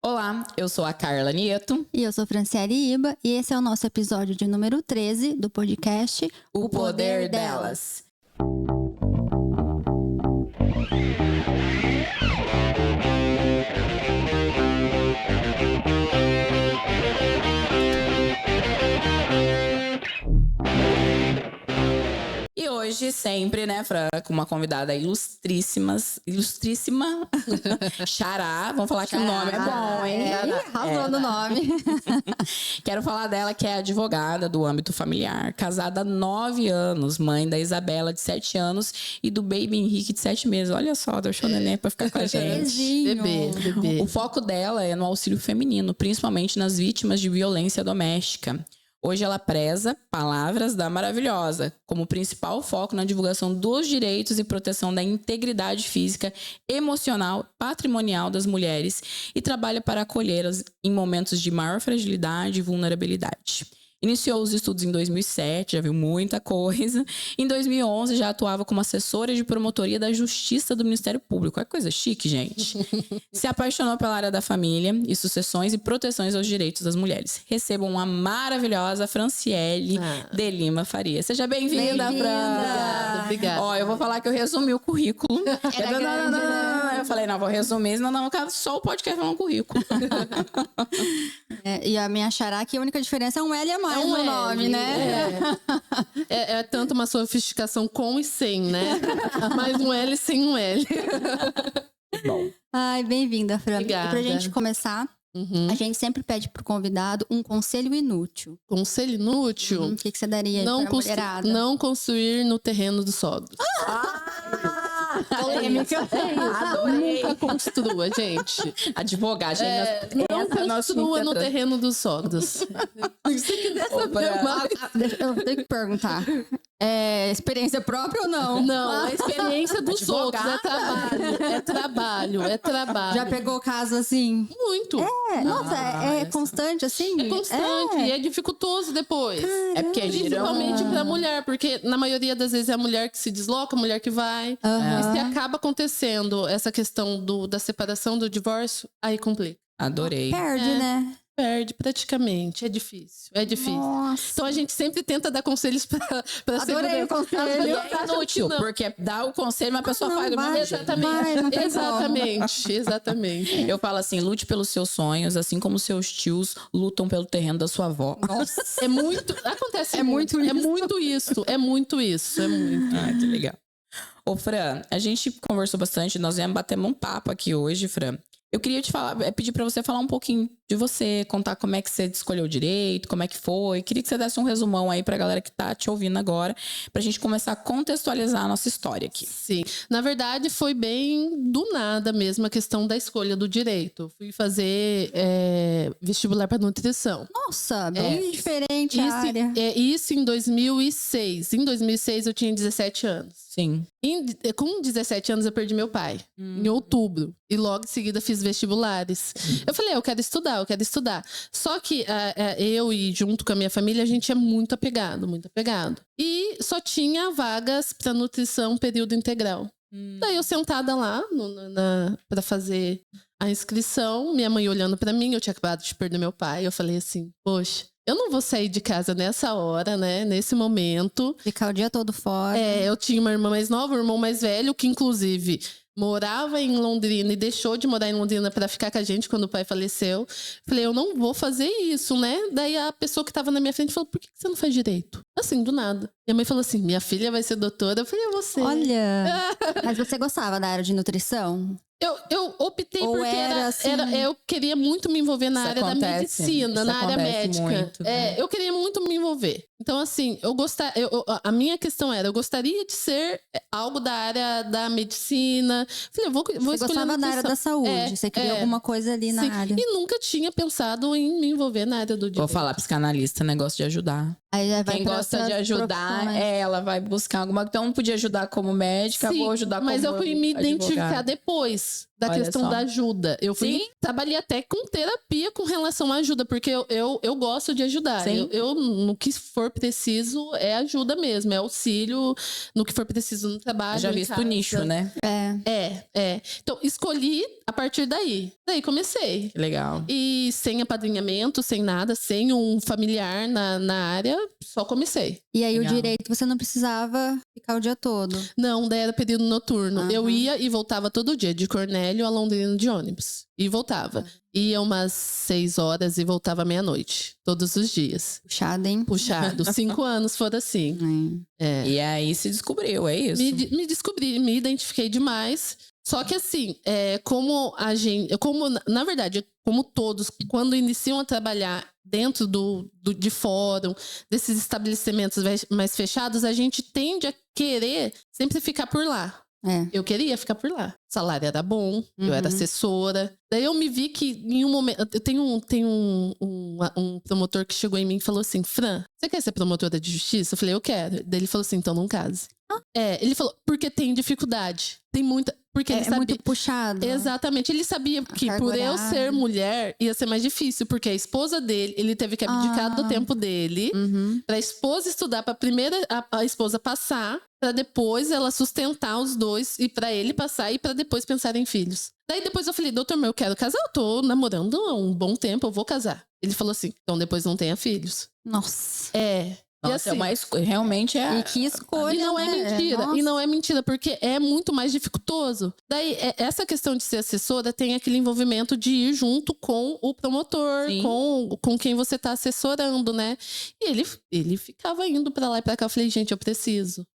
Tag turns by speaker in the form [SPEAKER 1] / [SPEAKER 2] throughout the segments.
[SPEAKER 1] Olá, eu sou a Carla Nieto.
[SPEAKER 2] E eu sou Franciele Iba. E esse é o nosso episódio de número 13 do podcast
[SPEAKER 1] O Poder Delas. E hoje, sempre, né, Fran, com uma convidada ilustríssima, Xará. Vamos falar que o nome é bom, hein?
[SPEAKER 2] Arrasou no nome.
[SPEAKER 1] Quero falar dela, que é advogada do âmbito familiar, casada há 9 anos, mãe da Isabela, de 7 anos, e do baby Henrique, de 7 meses. Olha só, deixou o neném pra ficar com a gente.
[SPEAKER 2] Bebê.
[SPEAKER 1] O foco dela é no auxílio feminino, principalmente nas vítimas de violência doméstica. Hoje ela preza Palavras da Maravilhosa como principal foco na divulgação dos direitos e proteção da integridade física, emocional, patrimonial das mulheres e trabalha para acolhê-las em momentos de maior fragilidade e vulnerabilidade. Iniciou os estudos em 2007, já viu muita coisa. Em 2011 já atuava como assessora de promotoria da Justiça do Ministério Público. É coisa chique, gente. Se apaixonou pela área da família e sucessões e proteções aos direitos das mulheres. Recebam a maravilhosa Franciele de Lima Faria. Seja bem-vinda, Fran.
[SPEAKER 2] Obrigada.
[SPEAKER 1] Ó, eu vou falar que eu resumi o currículo.
[SPEAKER 2] Era
[SPEAKER 1] Eu falei, não, vou resumir, senão não cabe só o podcast falando currículo.
[SPEAKER 2] E a minha Xará aqui, a única diferença é um L a mais no nome, né?
[SPEAKER 3] É tanto uma sofisticação com e sem, né? Mais um L sem um L.
[SPEAKER 1] Bom.
[SPEAKER 2] Ai, bem-vinda, Fran.
[SPEAKER 3] Obrigada.
[SPEAKER 2] E pra gente começar, a gente sempre pede pro convidado um conselho inútil.
[SPEAKER 3] Conselho inútil?
[SPEAKER 2] O que você daria aí pra mulherada?
[SPEAKER 3] Não construir no terreno dos sogros.
[SPEAKER 2] Polêmica.
[SPEAKER 1] Adorei.
[SPEAKER 3] Nunca construa, gente.
[SPEAKER 1] Advogagem.
[SPEAKER 3] Não construa no terreno dos sogros. Se quiser saber mais.
[SPEAKER 2] Eu tenho que perguntar. É experiência própria ou não?
[SPEAKER 3] Não, é experiência dos
[SPEAKER 1] Advogada.
[SPEAKER 3] outros. É trabalho.
[SPEAKER 2] Já pegou caso assim?
[SPEAKER 3] Muito.
[SPEAKER 2] Nossa, é constante assim?
[SPEAKER 3] É constante e é dificultoso depois.
[SPEAKER 1] É porque
[SPEAKER 3] Principalmente pra mulher, porque na maioria das vezes é a mulher que se desloca, a mulher que vai. E se acaba acontecendo essa questão da separação, do divórgio, aí complica.
[SPEAKER 1] Adorei.
[SPEAKER 2] Perde, né?
[SPEAKER 3] Perde praticamente, é difícil.
[SPEAKER 2] Nossa.
[SPEAKER 3] Então a gente sempre tenta dar conselhos pra
[SPEAKER 2] Adorei o conselho.
[SPEAKER 1] E é inútil, porque dá o conselho, mas a pessoa faz do mesmo jeito.
[SPEAKER 3] Exatamente.
[SPEAKER 1] Eu falo assim, lute pelos seus sonhos, assim como seus tios lutam pelo terreno da sua avó.
[SPEAKER 2] Nossa.
[SPEAKER 3] Acontece
[SPEAKER 2] É muito
[SPEAKER 3] É muito isso.
[SPEAKER 1] Ah, que legal. Ô, Fran, a gente conversou bastante, nós viemos bater um papo aqui hoje, Fran. Eu queria te falar, pedir pra você falar um pouquinho de você, contar como é que você escolheu direito, como é que foi. Queria que você desse um resumão aí pra galera que tá te ouvindo agora, pra gente começar a contextualizar a nossa história aqui.
[SPEAKER 3] Sim, na verdade foi bem do nada mesmo a questão da escolha do direito. Fui fazer vestibular para nutrição.
[SPEAKER 2] Nossa, bem diferente a área.
[SPEAKER 3] Isso em 2006. Em 2006 eu tinha 17 anos.
[SPEAKER 1] Sim.
[SPEAKER 3] Com 17 anos eu perdi meu pai, em outubro. E logo em seguida fiz vestibulares. Eu falei, eu quero estudar. Só que eu e junto com a minha família, a gente é muito apegado. E só tinha vagas para nutrição período integral. Daí eu sentada lá para fazer a inscrição, minha mãe olhando para mim, eu tinha acabado de perder meu pai. Eu falei assim, poxa, eu não vou sair de casa nessa hora, né? Nesse momento.
[SPEAKER 2] Ficar o dia todo fora.
[SPEAKER 3] Eu tinha uma irmã mais nova, um irmão mais velho, que inclusive morava em Londrina e deixou de morar em Londrina para ficar com a gente quando o pai faleceu. Falei, eu não vou fazer isso, né? Daí a pessoa que tava na minha frente falou, por que você não faz direito? Assim, do nada. Minha mãe falou assim, minha filha vai ser doutora. Eu falei, você.
[SPEAKER 2] Olha, mas você gostava da área de nutrição?
[SPEAKER 3] Eu optei
[SPEAKER 2] Ou
[SPEAKER 3] porque
[SPEAKER 2] assim...
[SPEAKER 3] eu queria muito me envolver na área da medicina,
[SPEAKER 1] isso
[SPEAKER 3] na área médica.
[SPEAKER 1] Muito, né?
[SPEAKER 3] Eu queria muito me envolver. Então, assim, a minha questão era, eu gostaria de ser algo da área da medicina. Falei, eu vou
[SPEAKER 2] você
[SPEAKER 3] escolher
[SPEAKER 2] gostava da área da saúde, você queria alguma coisa ali na área.
[SPEAKER 3] E nunca tinha pensado em me envolver na área do direito.
[SPEAKER 1] Vou falar psicanalista, negócio de ajudar.
[SPEAKER 2] Aí vai
[SPEAKER 1] Quem gosta de ajudar, ela vai buscar alguma... Então, não podia ajudar como médica, vou ajudar como
[SPEAKER 3] mas eu fui me identificar
[SPEAKER 1] advogada.
[SPEAKER 3] depois. da
[SPEAKER 1] Olha
[SPEAKER 3] questão
[SPEAKER 1] só.
[SPEAKER 3] da ajuda. Eu fui,
[SPEAKER 1] Sim.
[SPEAKER 3] trabalhei até com terapia com relação à ajuda, porque eu gosto de ajudar.
[SPEAKER 1] Sim.
[SPEAKER 3] Eu, no que for preciso, é ajuda mesmo, é auxílio no que for preciso no trabalho.
[SPEAKER 1] Já
[SPEAKER 3] em
[SPEAKER 1] visto o
[SPEAKER 3] casa.
[SPEAKER 1] nicho, né?
[SPEAKER 3] É. Então, escolhi a partir daí. Daí comecei.
[SPEAKER 1] Que legal.
[SPEAKER 3] E sem apadrinhamento, sem nada, sem um familiar na área, só comecei.
[SPEAKER 2] E aí
[SPEAKER 1] Legal.
[SPEAKER 2] o direito você não precisava ficar o dia todo.
[SPEAKER 3] Não, daí era período noturno.
[SPEAKER 2] Aham.
[SPEAKER 3] Eu ia e voltava todo dia, de Cornélio a Londrina de ônibus. E voltava. Ia umas 6 horas e voltava meia-noite. Todos os dias.
[SPEAKER 2] Puxado, hein?
[SPEAKER 3] Puxado. 5 anos foram assim. É.
[SPEAKER 1] E aí se descobriu, é isso?
[SPEAKER 3] Me descobri, me identifiquei demais. Só que assim, na verdade, como todos, quando iniciam a trabalhar dentro de fórum, desses estabelecimentos mais fechados, a gente tende a querer sempre ficar por lá. Eu queria ficar por lá. O salário era bom, eu era assessora. Daí eu me vi que em um momento... Eu tenho um promotor que chegou em mim e falou assim, Fran, você quer ser promotora de justiça? Eu falei, eu quero. Daí ele falou assim, então não case. Ele falou, porque tem dificuldade. Tem muita... Porque ele sabia...
[SPEAKER 2] muito puxado.
[SPEAKER 3] Exatamente. Ele sabia que
[SPEAKER 2] carga
[SPEAKER 3] por eu
[SPEAKER 2] horária.
[SPEAKER 3] ser mulher, ia ser mais difícil. Porque a esposa dele, ele teve que abdicar do tempo dele pra esposa estudar, pra primeiro a esposa passar, pra depois ela sustentar os dois e pra ele passar e pra depois pensar em filhos. Daí depois eu falei, doutor, eu quero casar, eu tô namorando há um bom tempo, eu vou casar. Ele falou assim, então depois não tenha filhos.
[SPEAKER 2] Nossa.
[SPEAKER 1] Nossa,
[SPEAKER 3] E assim,
[SPEAKER 1] realmente é...
[SPEAKER 2] E que escolha,
[SPEAKER 3] E não é
[SPEAKER 2] né?
[SPEAKER 3] mentira,
[SPEAKER 2] Nossa.
[SPEAKER 3] e não é mentira, porque é muito mais dificultoso. Daí, essa questão de ser assessora tem aquele envolvimento de ir junto com o promotor,
[SPEAKER 1] Sim.
[SPEAKER 3] com quem você tá assessorando, né? E ele ficava indo pra lá e pra cá. Eu falei, gente, eu preciso.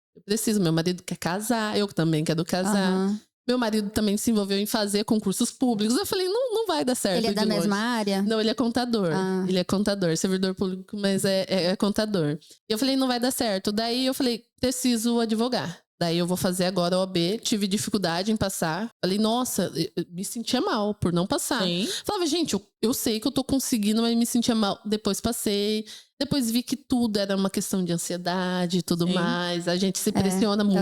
[SPEAKER 3] Meu marido quer casar, eu também quero casar.
[SPEAKER 2] Aham.
[SPEAKER 3] Meu marido também se envolveu em fazer concursos públicos. Eu falei, não vai dar certo.
[SPEAKER 2] Ele é da
[SPEAKER 3] de longe.
[SPEAKER 2] mesma área?
[SPEAKER 3] Não, ele é contador. Ele é contador, servidor público, mas é contador. E eu falei, não vai dar certo. Daí eu falei, preciso advogar. Daí eu vou fazer agora a OAB. Tive dificuldade em passar. Falei, nossa, eu me sentia mal por não passar.
[SPEAKER 1] Sim.
[SPEAKER 3] Falava, gente, eu sei que eu tô conseguindo, mas me sentia mal. Depois passei. Depois vi que tudo era uma questão de ansiedade e tudo
[SPEAKER 1] Sim.
[SPEAKER 3] mais. A gente se pressiona muito.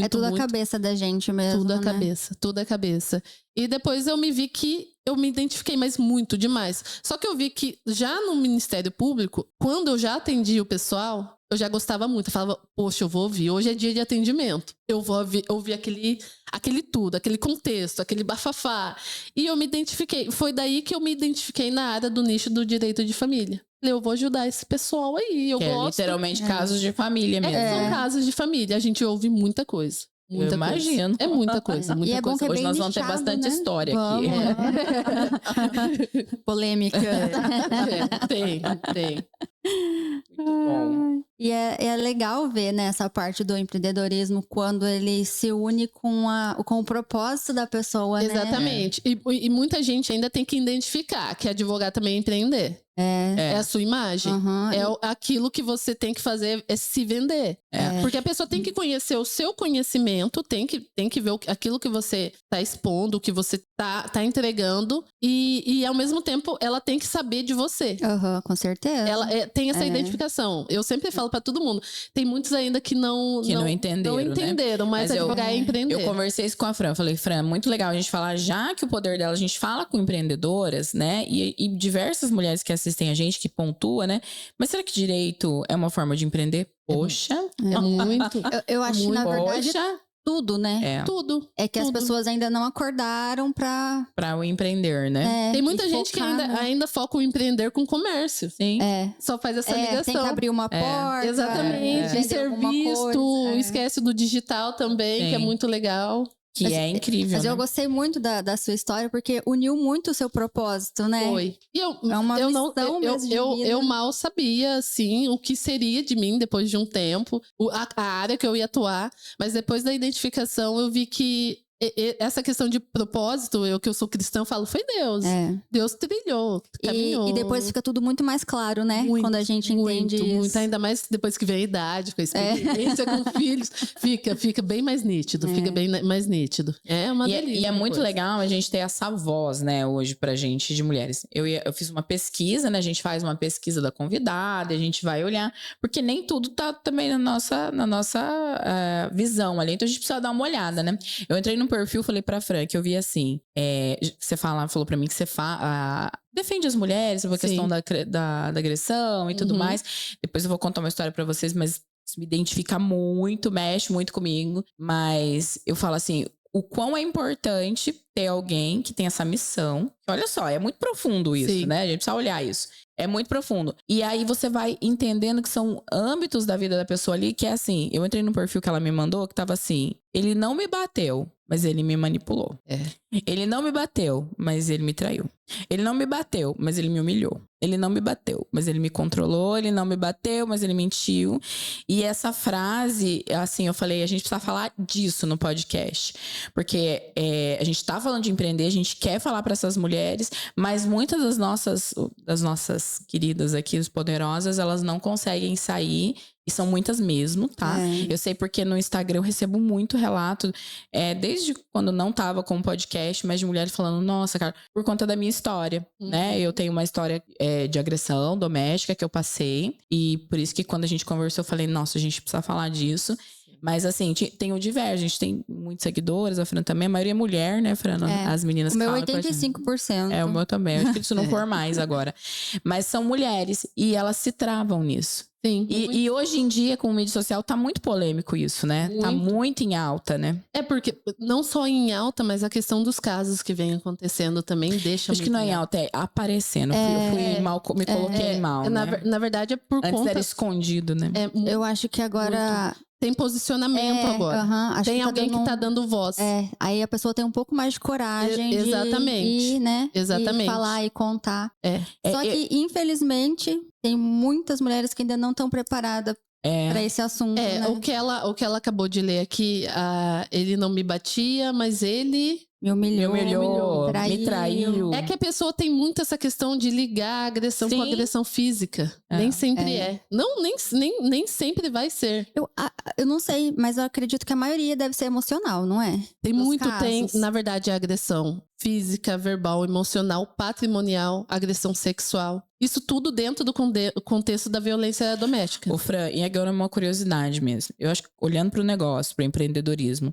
[SPEAKER 2] É tudo
[SPEAKER 3] muito.
[SPEAKER 2] a cabeça da gente mesmo,
[SPEAKER 3] Tudo a
[SPEAKER 2] né?
[SPEAKER 3] cabeça, tudo a cabeça. E depois eu me vi que eu me identifiquei, mas muito demais. Só que eu vi que já no Ministério Público, quando eu já atendi o pessoal, eu já gostava muito. Eu falava, poxa, eu vou ouvir. Hoje é dia de atendimento. Eu vou ouvir aquele tudo, aquele contexto, aquele bafafá. E eu me identifiquei. Foi daí que eu me identifiquei na área do nicho do direito de família. Eu vou ajudar esse pessoal aí. Eu
[SPEAKER 1] Que
[SPEAKER 3] gosto.
[SPEAKER 1] é literalmente casos de família mesmo.
[SPEAKER 3] São casos de família. A gente ouve muita coisa. Muita
[SPEAKER 1] Eu
[SPEAKER 3] coisa.
[SPEAKER 1] imagino.
[SPEAKER 3] É muita coisa, muita
[SPEAKER 2] E é bom
[SPEAKER 3] coisa.
[SPEAKER 2] que é
[SPEAKER 1] Hoje
[SPEAKER 2] bem
[SPEAKER 1] nós vamos ter
[SPEAKER 2] nichado,
[SPEAKER 1] bastante
[SPEAKER 2] né?
[SPEAKER 1] história
[SPEAKER 2] Vamos.
[SPEAKER 1] aqui.
[SPEAKER 2] Polêmica.
[SPEAKER 3] Tem.
[SPEAKER 1] Muito bom.
[SPEAKER 2] E é legal ver, né, essa parte do empreendedorismo quando ele se une com o propósito da pessoa, né?
[SPEAKER 3] Exatamente. E muita gente ainda tem que identificar que advogar também é empreender. É a sua imagem.
[SPEAKER 2] Uhum.
[SPEAKER 3] Aquilo que você tem que fazer é se vender. Porque a pessoa tem que conhecer o seu conhecimento, tem que ver aquilo que você tá expondo, o que você tá entregando. E ao mesmo tempo, ela tem que saber de você.
[SPEAKER 2] Uhum, com certeza.
[SPEAKER 3] Ela tem essa identificação. Eu sempre falo pra todo mundo. Tem muitos ainda que não entenderam,
[SPEAKER 1] né?
[SPEAKER 3] mas advogar é empreender.
[SPEAKER 1] Eu conversei isso com a Fran. Falei, Fran, muito legal a gente falar, já que o poder dela, a gente fala com empreendedoras, né? E diversas mulheres que assistem a gente, que pontua, né? Mas será que direito é uma forma de empreender? Poxa.
[SPEAKER 3] É muito.
[SPEAKER 2] Eu acho que, na verdade,
[SPEAKER 1] Poxa.
[SPEAKER 2] tudo, né?
[SPEAKER 3] Tudo.
[SPEAKER 2] É que as
[SPEAKER 3] tudo.
[SPEAKER 2] pessoas ainda não acordaram pra...
[SPEAKER 1] Pra o empreender, né?
[SPEAKER 3] Tem muita
[SPEAKER 2] e
[SPEAKER 3] gente que
[SPEAKER 2] focar, né?
[SPEAKER 3] ainda foca o empreender com comércio.
[SPEAKER 1] Sim.
[SPEAKER 3] Só faz essa ligação.
[SPEAKER 2] Tem que abrir uma porta.
[SPEAKER 3] Exatamente.
[SPEAKER 2] vender alguma
[SPEAKER 3] Serviço,
[SPEAKER 2] coisa.
[SPEAKER 3] esquece do digital também,
[SPEAKER 1] Sim.
[SPEAKER 3] que é muito legal.
[SPEAKER 1] Que é incrível,
[SPEAKER 2] Mas
[SPEAKER 1] né?
[SPEAKER 2] eu gostei muito da sua história, porque uniu muito o seu propósito, né?
[SPEAKER 3] Foi. E
[SPEAKER 2] É uma
[SPEAKER 3] eu
[SPEAKER 2] missão mesmo de vida.
[SPEAKER 3] eu mal sabia, assim, o que seria de mim depois de um tempo, a área que eu ia atuar, mas depois da identificação eu vi que essa questão de propósito, que eu sou cristã, eu falo, foi Deus. Deus trilhou, caminhou.
[SPEAKER 2] E depois fica tudo muito mais claro, né?
[SPEAKER 3] Muito,
[SPEAKER 2] quando a gente entende isso.
[SPEAKER 3] Muito, ainda mais depois que vem a idade, com a experiência, com filhos, fica bem mais nítido, fica bem mais nítido. É uma delícia.
[SPEAKER 1] E é muito legal a gente ter essa voz, né, hoje pra gente, de mulheres. Eu fiz uma pesquisa, né, a gente faz uma pesquisa da convidada, a gente vai olhar, porque nem tudo tá também na nossa visão ali, então a gente precisa dar uma olhada, né. Eu entrei num perfil, falei pra Fran, que eu vi assim, você falou pra mim que você defende as mulheres sobre a questão da agressão e tudo mais. Depois eu vou contar uma história pra vocês, mas isso me identifica muito, mexe muito comigo. Mas eu falo assim, o quão é importante ter alguém que tem essa missão. Olha só, é muito profundo isso, né? A gente precisa olhar isso. É muito profundo. E aí você vai entendendo que são âmbitos da vida da pessoa ali, que é assim, eu entrei no perfil que ela me mandou, que tava assim, ele não me bateu, mas ele me manipulou. Ele não me bateu, mas ele me traiu. Ele não me bateu, mas ele me humilhou. Ele não me bateu, mas ele me controlou. Ele não me bateu, mas ele mentiu. E essa frase, assim, eu falei, a gente precisa falar disso no podcast. Porque a gente tá falando de empreender, a gente quer falar para essas mulheres, mas muitas das nossas queridas aqui, as poderosas, elas não conseguem sair. E são muitas mesmo, tá? Eu sei porque no Instagram eu recebo muito relato, desde quando não tava com o podcast, mas de mulheres falando, nossa, cara, por conta da minha história, né? Eu tenho uma história de agressão doméstica que eu passei, e por isso que quando a gente conversou, eu falei, nossa, a gente precisa falar disso. Mas assim, tem o diverso, a gente tem muitos seguidores, a Fran também, a maioria é mulher, né, Fran? As meninas
[SPEAKER 2] o meu
[SPEAKER 1] falam
[SPEAKER 2] 85%.
[SPEAKER 1] o meu também, acho que isso não for mais agora. Mas são mulheres, e elas se travam nisso.
[SPEAKER 3] Sim.
[SPEAKER 1] E hoje em dia, com o mídia social, tá muito polêmico isso, né? Tá muito em alta, né?
[SPEAKER 3] Porque não só em alta, mas a questão dos casos que vem acontecendo também deixa
[SPEAKER 1] Acho que não é em alta, é aparecendo. Eu fui mal, me coloquei mal, né?
[SPEAKER 3] Na verdade, é por
[SPEAKER 1] Antes
[SPEAKER 3] conta...
[SPEAKER 1] era escondido, né?
[SPEAKER 2] Eu acho que agora...
[SPEAKER 3] Tem posicionamento agora.
[SPEAKER 2] Acho
[SPEAKER 3] tem
[SPEAKER 2] que
[SPEAKER 3] alguém que tá dando voz.
[SPEAKER 2] Aí a pessoa tem um pouco mais de coragem
[SPEAKER 3] Exatamente.
[SPEAKER 2] de ir, né?
[SPEAKER 3] Exatamente.
[SPEAKER 2] E falar e contar. Só
[SPEAKER 1] É,
[SPEAKER 2] que, infelizmente, tem muitas mulheres que ainda não estão preparadas pra esse assunto, né?
[SPEAKER 3] O que ela acabou de ler aqui, ele não me batia, mas ele...
[SPEAKER 2] Me humilhou,
[SPEAKER 1] me traiu.
[SPEAKER 3] É que a pessoa tem muito essa questão de ligar a agressão com a agressão física. Nem sempre é. Não, nem sempre vai ser.
[SPEAKER 2] Eu não sei, mas eu acredito que a maioria deve ser emocional, não é?
[SPEAKER 3] Tem
[SPEAKER 2] Nos
[SPEAKER 3] muito,
[SPEAKER 2] casos.
[SPEAKER 3] na verdade, a agressão física, verbal, emocional, patrimonial, agressão sexual. Isso tudo dentro do contexto da violência doméstica.
[SPEAKER 1] Ô, Fran, e agora uma curiosidade mesmo. Eu acho que olhando pro negócio, pro empreendedorismo,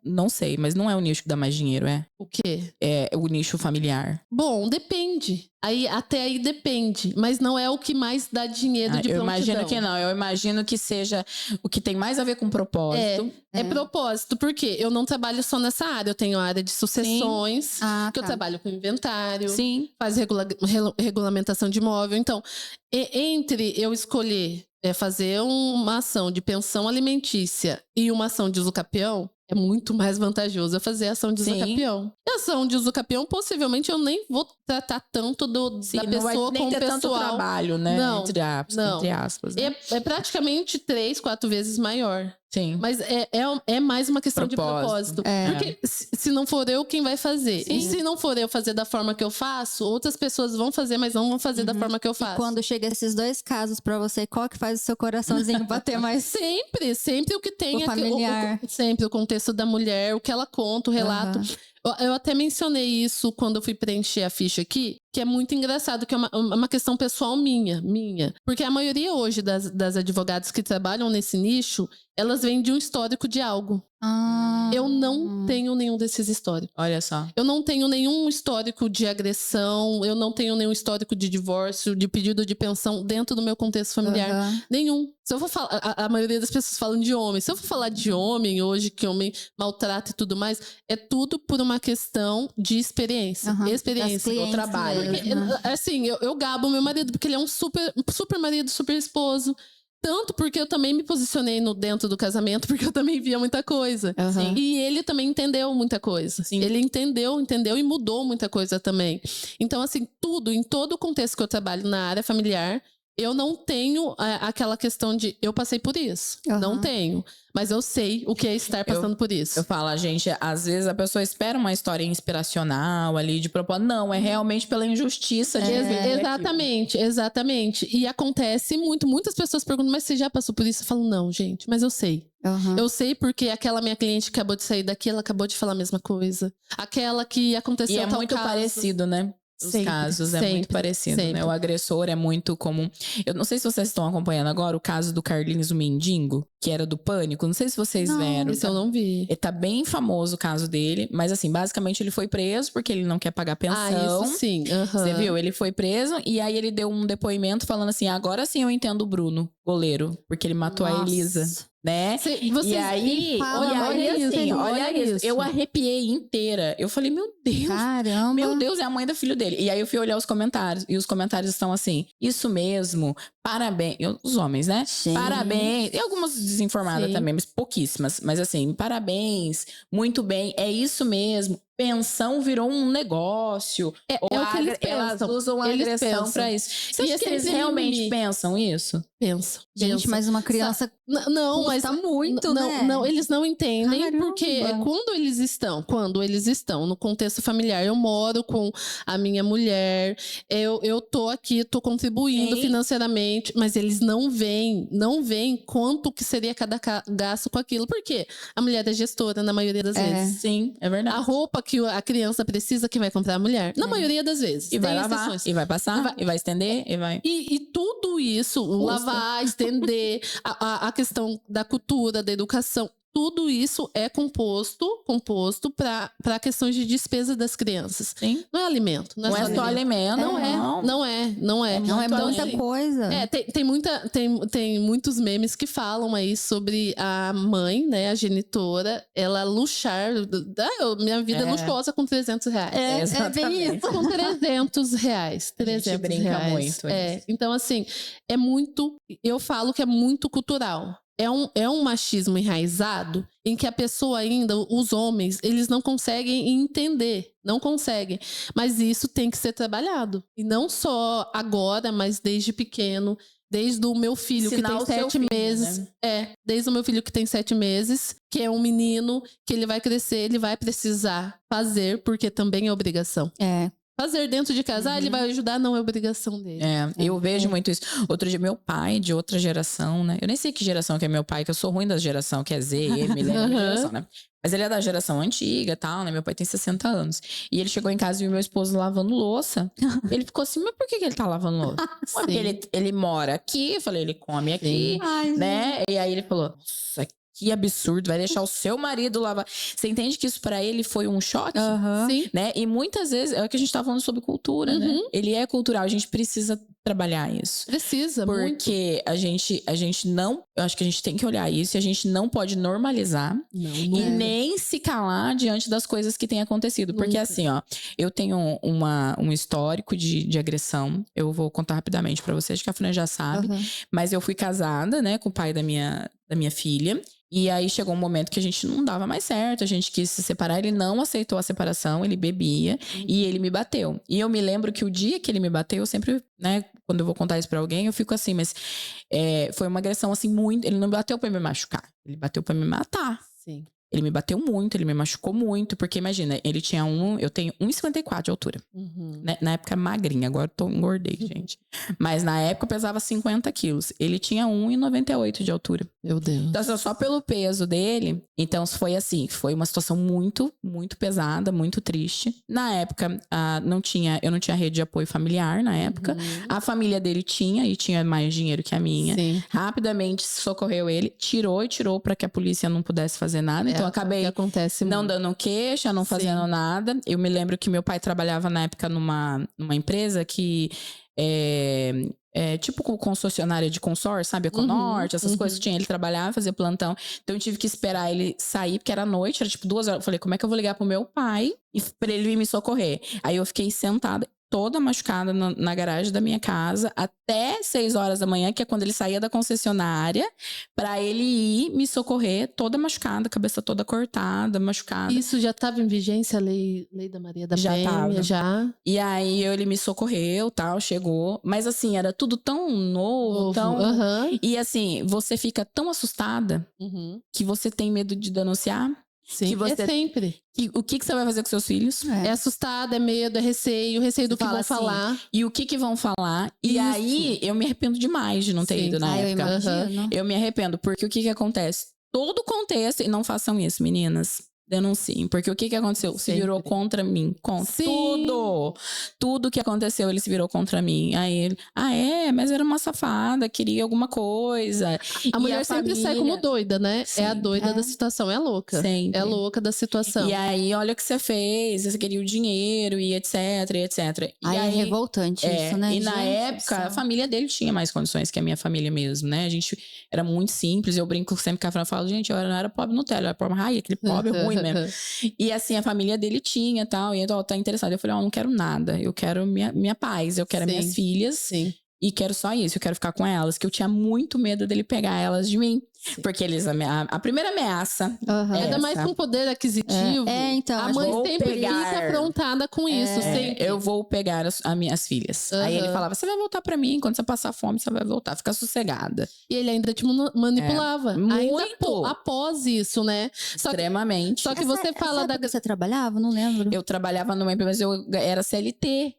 [SPEAKER 1] não sei, mas não é o nicho que dá mais dinheiro, é?
[SPEAKER 3] O quê?
[SPEAKER 1] É o nicho familiar.
[SPEAKER 3] Bom, depende. Até aí depende. Mas não é o que mais dá dinheiro de prontidão.
[SPEAKER 1] Eu imagino que não. Eu imagino que seja o que tem mais a ver com propósito.
[SPEAKER 3] É propósito, porque eu não trabalho só nessa área. Eu tenho a área de sucessões, que eu trabalho com inventário.
[SPEAKER 1] Sim.
[SPEAKER 3] Faz regulamentação de imóvel. Então, entre eu escolher fazer uma ação de pensão alimentícia e uma ação de usucapião, é muito mais vantajoso eu fazer a ação de usucapião. E a ação de usucapião, possivelmente, eu nem vou tratar tanto da pessoa
[SPEAKER 1] não vai nem
[SPEAKER 3] com o
[SPEAKER 1] ter
[SPEAKER 3] pessoal.
[SPEAKER 1] tanto trabalho, né?
[SPEAKER 3] Não,
[SPEAKER 1] entre aspas. Né?
[SPEAKER 3] É praticamente 3, 4 vezes maior.
[SPEAKER 1] Sim.
[SPEAKER 3] Mas é mais uma questão de propósito. Porque se não for eu, quem vai fazer?
[SPEAKER 1] Sim.
[SPEAKER 3] E se não for eu fazer da forma que eu faço, outras pessoas vão fazer, mas não vão fazer da forma que eu faço.
[SPEAKER 2] E quando chega esses dois casos pra você, qual que faz o seu coraçãozinho bater mais?
[SPEAKER 3] Sempre o que tem
[SPEAKER 2] O familiar.
[SPEAKER 3] sempre o contexto da mulher, o que ela conta, o relato. Eu até mencionei isso quando eu fui preencher a ficha aqui, que é muito engraçado, que é uma questão pessoal minha. Porque a maioria hoje das advogadas que trabalham nesse nicho, elas vêm de um histórico de algo. Eu não tenho nenhum desses históricos.
[SPEAKER 1] Olha só.
[SPEAKER 3] Eu não tenho nenhum histórico de agressão, eu não tenho nenhum histórico de divórcio, de pedido de pensão dentro do meu contexto familiar. Nenhum. Se eu for falar, a maioria das pessoas falam de homem. Se eu for falar de homem hoje, que homem maltrata e tudo mais, é tudo por uma questão de experiência. Experiência.
[SPEAKER 1] O trabalho.
[SPEAKER 3] Assim, eu gabo meu marido, porque ele é um super marido, super esposo. Tanto porque eu também me posicionei dentro do casamento, porque eu também via muita coisa. E ele também entendeu muita coisa. Ele entendeu e mudou muita coisa também. Então, assim, em todo o contexto que eu trabalho na área familiar, eu não tenho aquela questão de eu passei por isso. Não tenho. Mas eu sei o que é estar passando por isso.
[SPEAKER 1] Eu falo, gente, às vezes a pessoa espera uma história inspiracional ali, de propósito. Não, é realmente pela injustiça de
[SPEAKER 3] Exatamente. E acontece muito. Muitas pessoas perguntam, mas você já passou por isso? Eu falo, não, gente, mas eu sei. Eu sei porque aquela minha cliente acabou de sair daqui, ela acabou de falar a mesma coisa. Aquela que aconteceu
[SPEAKER 1] e é
[SPEAKER 3] tal
[SPEAKER 1] muito
[SPEAKER 3] caso.
[SPEAKER 1] parecido, né? Os
[SPEAKER 3] Sempre,
[SPEAKER 1] casos é
[SPEAKER 3] sempre,
[SPEAKER 1] muito parecido, né?
[SPEAKER 3] sempre.
[SPEAKER 1] O agressor é muito comum. Eu não sei se vocês estão acompanhando agora o caso do Carlinhos o Mendigo, que era do Pânico. Não sei se vocês
[SPEAKER 2] Não.
[SPEAKER 1] viram.
[SPEAKER 3] Isso eu não vi.
[SPEAKER 1] Tá bem famoso o caso dele, mas assim, basicamente ele foi preso porque ele não quer pagar pensão.
[SPEAKER 3] Isso sim.
[SPEAKER 1] Você viu? Ele foi preso e aí ele deu um depoimento falando assim: agora sim eu entendo o Bruno, goleiro, porque ele matou a
[SPEAKER 2] Nossa.
[SPEAKER 1] Elisa, né?
[SPEAKER 3] Vocês
[SPEAKER 1] E aí,
[SPEAKER 2] fala,
[SPEAKER 1] olha
[SPEAKER 2] olha
[SPEAKER 1] assim,
[SPEAKER 2] isso,
[SPEAKER 1] olha
[SPEAKER 3] olha
[SPEAKER 1] isso.
[SPEAKER 3] isso.
[SPEAKER 1] Eu arrepiei inteira. Eu falei, meu Deus.
[SPEAKER 2] Caramba.
[SPEAKER 1] Meu Deus, é a mãe do filho dele. E aí eu fui olhar os comentários. E os comentários estão assim: isso mesmo, parabéns. Os homens, né?
[SPEAKER 2] Gente.
[SPEAKER 1] Parabéns. E algumas desinformadas
[SPEAKER 3] Sim.
[SPEAKER 1] também, mas pouquíssimas. Mas assim, parabéns, muito bem, é isso mesmo. Pensão virou um negócio.
[SPEAKER 3] É o que eles
[SPEAKER 1] Elas
[SPEAKER 3] pensam.
[SPEAKER 1] usam a
[SPEAKER 3] Eles
[SPEAKER 1] agressão
[SPEAKER 3] pensam.
[SPEAKER 1] pra isso. Você
[SPEAKER 3] E
[SPEAKER 1] acha que
[SPEAKER 3] é
[SPEAKER 1] eles
[SPEAKER 3] sempre
[SPEAKER 1] realmente
[SPEAKER 3] mimimi.
[SPEAKER 1] pensam isso?
[SPEAKER 3] Pensa.
[SPEAKER 2] Gente, mas uma criança
[SPEAKER 3] Não, mas
[SPEAKER 2] custa muito,
[SPEAKER 3] não,
[SPEAKER 2] né?
[SPEAKER 3] não, eles não entendem
[SPEAKER 2] Caramba.
[SPEAKER 3] porque quando eles estão no contexto familiar, eu moro com a minha mulher, eu tô aqui, tô contribuindo
[SPEAKER 1] Sim.
[SPEAKER 3] financeiramente, mas eles não veem quanto que seria cada gasto com aquilo. Por quê? A mulher é gestora na maioria das vezes.
[SPEAKER 1] Sim, é verdade.
[SPEAKER 3] A roupa que a criança precisa que vai comprar a mulher, na maioria das vezes.
[SPEAKER 1] E vai
[SPEAKER 3] Tem
[SPEAKER 1] lavar,
[SPEAKER 3] exceções.
[SPEAKER 1] e vai passar, e vai estender, e vai...
[SPEAKER 3] E tudo isso, o lavar, estender, a questão da cultura, da educação, tudo isso é composto para questões de despesa das crianças.
[SPEAKER 1] Sim.
[SPEAKER 3] Não é alimento.
[SPEAKER 1] Não é só alimento.
[SPEAKER 3] Não é.
[SPEAKER 2] Não é
[SPEAKER 1] muito
[SPEAKER 2] muita
[SPEAKER 1] além.
[SPEAKER 2] coisa.
[SPEAKER 3] Tem muitos memes que falam aí sobre a mãe, né, a genitora, ela luxar. Minha vida é luxuosa com R$300.
[SPEAKER 2] É bem isso.
[SPEAKER 3] Com R$300. R$300.
[SPEAKER 1] brinca muito,
[SPEAKER 3] Então, assim, é muito. Eu falo que é muito cultural. É um machismo enraizado em que a pessoa ainda, os homens, eles não conseguem entender. Não conseguem. Mas isso tem que ser trabalhado. E não só agora, mas desde pequeno. Desde o meu filho,
[SPEAKER 1] Ensinar
[SPEAKER 3] que
[SPEAKER 1] o
[SPEAKER 3] tem
[SPEAKER 1] seu
[SPEAKER 3] 7
[SPEAKER 1] filho,
[SPEAKER 3] meses.
[SPEAKER 1] né?
[SPEAKER 3] Desde o meu filho que tem 7 meses, que é um menino, que ele vai crescer, ele vai precisar fazer, porque também é obrigação.
[SPEAKER 2] É.
[SPEAKER 3] Fazer dentro de casa, ele vai ajudar, não é obrigação dele.
[SPEAKER 1] Eu vejo muito isso. Outro dia, meu pai, de outra geração, né? Eu nem sei que geração que é meu pai, que eu sou ruim da geração, que é Z, E, milênio, geração, né? Mas ele é da geração antiga e tal, né? Meu pai tem 60 anos. E ele chegou em casa e viu meu esposo lavando louça. Ele ficou assim, mas por que ele tá lavando louça? Ué, porque ele mora aqui, eu falei, ele come aqui,
[SPEAKER 2] Ai,
[SPEAKER 1] né? E aí ele falou, nossa, que absurdo, vai deixar o seu marido lavar. Você entende que isso pra ele foi um choque?
[SPEAKER 2] Aham.
[SPEAKER 3] Sim.
[SPEAKER 1] Né? E muitas vezes, é o que a gente tá falando sobre cultura, né? Ele é cultural, a gente precisa trabalhar isso.
[SPEAKER 3] Precisa, muito.
[SPEAKER 1] Porque a gente não... Eu acho que a gente tem que olhar isso e a gente não pode normalizar e nem se calar diante das coisas que têm acontecido. Porque assim, ó, eu tenho um histórico de agressão. Eu vou contar rapidamente pra vocês, que a Fran já sabe. Mas eu fui casada, né, com o pai da minha filha. E aí chegou um momento que a gente não dava mais certo, a gente quis se separar, ele não aceitou a separação, ele bebia e ele me bateu. E eu me lembro que o dia que ele me bateu, eu sempre, né, quando eu vou contar isso pra alguém, eu fico assim, mas foi uma agressão assim muito, ele não me bateu pra me machucar, ele bateu pra me matar.
[SPEAKER 3] Sim.
[SPEAKER 1] Ele me bateu muito, ele me machucou muito, porque imagina, ele tinha eu tenho 1,54 de altura. Né? Na época magrinha, agora eu engordei, gente. Mas na época eu pesava 50 quilos. Ele tinha 1,98 de altura.
[SPEAKER 3] Meu Deus.
[SPEAKER 1] Então, só pelo peso dele, então foi assim, foi uma situação muito, muito pesada, muito triste. Na época, eu não tinha rede de apoio familiar na época. A família dele tinha, e tinha mais dinheiro que a minha.
[SPEAKER 3] Sim.
[SPEAKER 1] Rapidamente socorreu ele, tirou para que a polícia não pudesse fazer nada. Então, eu acabei não dando queixa, não fazendo nada. Eu me lembro que meu pai trabalhava na época numa empresa que tipo concessionária de consórcio, sabe? Econorte, essas coisas tinha. Ele trabalhava, fazia plantão. Então eu tive que esperar ele sair, porque era noite, era tipo 2 horas. Eu falei, como é que eu vou ligar pro meu pai pra ele vir me socorrer? Aí eu fiquei sentada, toda machucada na garagem da minha casa, até 6 horas da manhã, que é quando ele saía da concessionária, pra ele ir me socorrer, toda machucada, cabeça toda cortada, machucada.
[SPEAKER 3] Isso já estava em vigência, a lei da Maria da
[SPEAKER 1] Já
[SPEAKER 3] Penha?
[SPEAKER 1] tava.
[SPEAKER 3] Já.
[SPEAKER 1] E aí ele me socorreu, tal, chegou. Mas assim, era tudo tão novo, tão... E assim, você fica tão assustada que você tem medo de denunciar.
[SPEAKER 3] Sim,
[SPEAKER 1] que você...
[SPEAKER 3] é sempre.
[SPEAKER 1] O que você vai fazer com seus filhos?
[SPEAKER 3] É assustada, é medo, é receio do que vão
[SPEAKER 1] assim,
[SPEAKER 3] falar.
[SPEAKER 1] E o que vão falar. E
[SPEAKER 3] Isso.
[SPEAKER 1] aí, eu me arrependo demais de não ter ido na época.
[SPEAKER 2] Eu imagino.
[SPEAKER 1] Eu me arrependo, porque o que acontece? Todo o contexto, e não façam isso, meninas. denunciem. Porque o que aconteceu? Se
[SPEAKER 3] Sempre.
[SPEAKER 1] virou contra mim. Com
[SPEAKER 3] Sim.
[SPEAKER 1] tudo. Tudo que aconteceu, ele se virou contra mim. Aí ele, mas era uma safada, queria alguma coisa.
[SPEAKER 3] A mulher sempre sai como doida, né? É a
[SPEAKER 1] Sempre.
[SPEAKER 3] doida da situação, é a louca.
[SPEAKER 1] Sempre.
[SPEAKER 3] É a louca da situação.
[SPEAKER 1] E aí, olha o que você fez, você queria o dinheiro e etc, etc. E
[SPEAKER 2] Aí é revoltante isso, né?
[SPEAKER 1] E na
[SPEAKER 2] Gente do
[SPEAKER 1] época, a
[SPEAKER 2] céu.
[SPEAKER 1] família dele tinha mais condições que a minha família mesmo, né? A gente era muito simples, eu brinco sempre com a Fran, falo, gente, eu não era pobre Nutella, eu era pobre raiz, aquele pobre ruim mesmo. E assim, a família dele tinha e tal, e então, tá interessado. Eu falei, não quero nada, eu quero minha paz, eu quero
[SPEAKER 3] Sim.
[SPEAKER 1] minhas filhas.
[SPEAKER 3] Sim.
[SPEAKER 1] E quero só isso, eu quero ficar com elas, que eu tinha muito medo dele pegar elas de mim.
[SPEAKER 3] Sim.
[SPEAKER 1] Porque eles, a primeira ameaça
[SPEAKER 2] Aham.
[SPEAKER 3] Ainda mais
[SPEAKER 1] essa.
[SPEAKER 3] com poder aquisitivo.
[SPEAKER 2] Então,
[SPEAKER 3] a mãe
[SPEAKER 1] vou
[SPEAKER 3] sempre
[SPEAKER 1] pegar.
[SPEAKER 3] fica afrontada com isso, sempre.
[SPEAKER 1] eu vou pegar as minhas filhas. Aí ele
[SPEAKER 3] Aham.
[SPEAKER 1] falava, você vai voltar pra mim, quando você passar fome, você vai voltar, fica sossegada.
[SPEAKER 3] E ele ainda te manipulava. Ainda
[SPEAKER 1] muito.
[SPEAKER 3] após isso, né? Só que,
[SPEAKER 1] Extremamente.
[SPEAKER 3] só que você fala da...
[SPEAKER 2] Você trabalhava? Não lembro.
[SPEAKER 1] Eu trabalhava numa empresa, mas eu era CLT.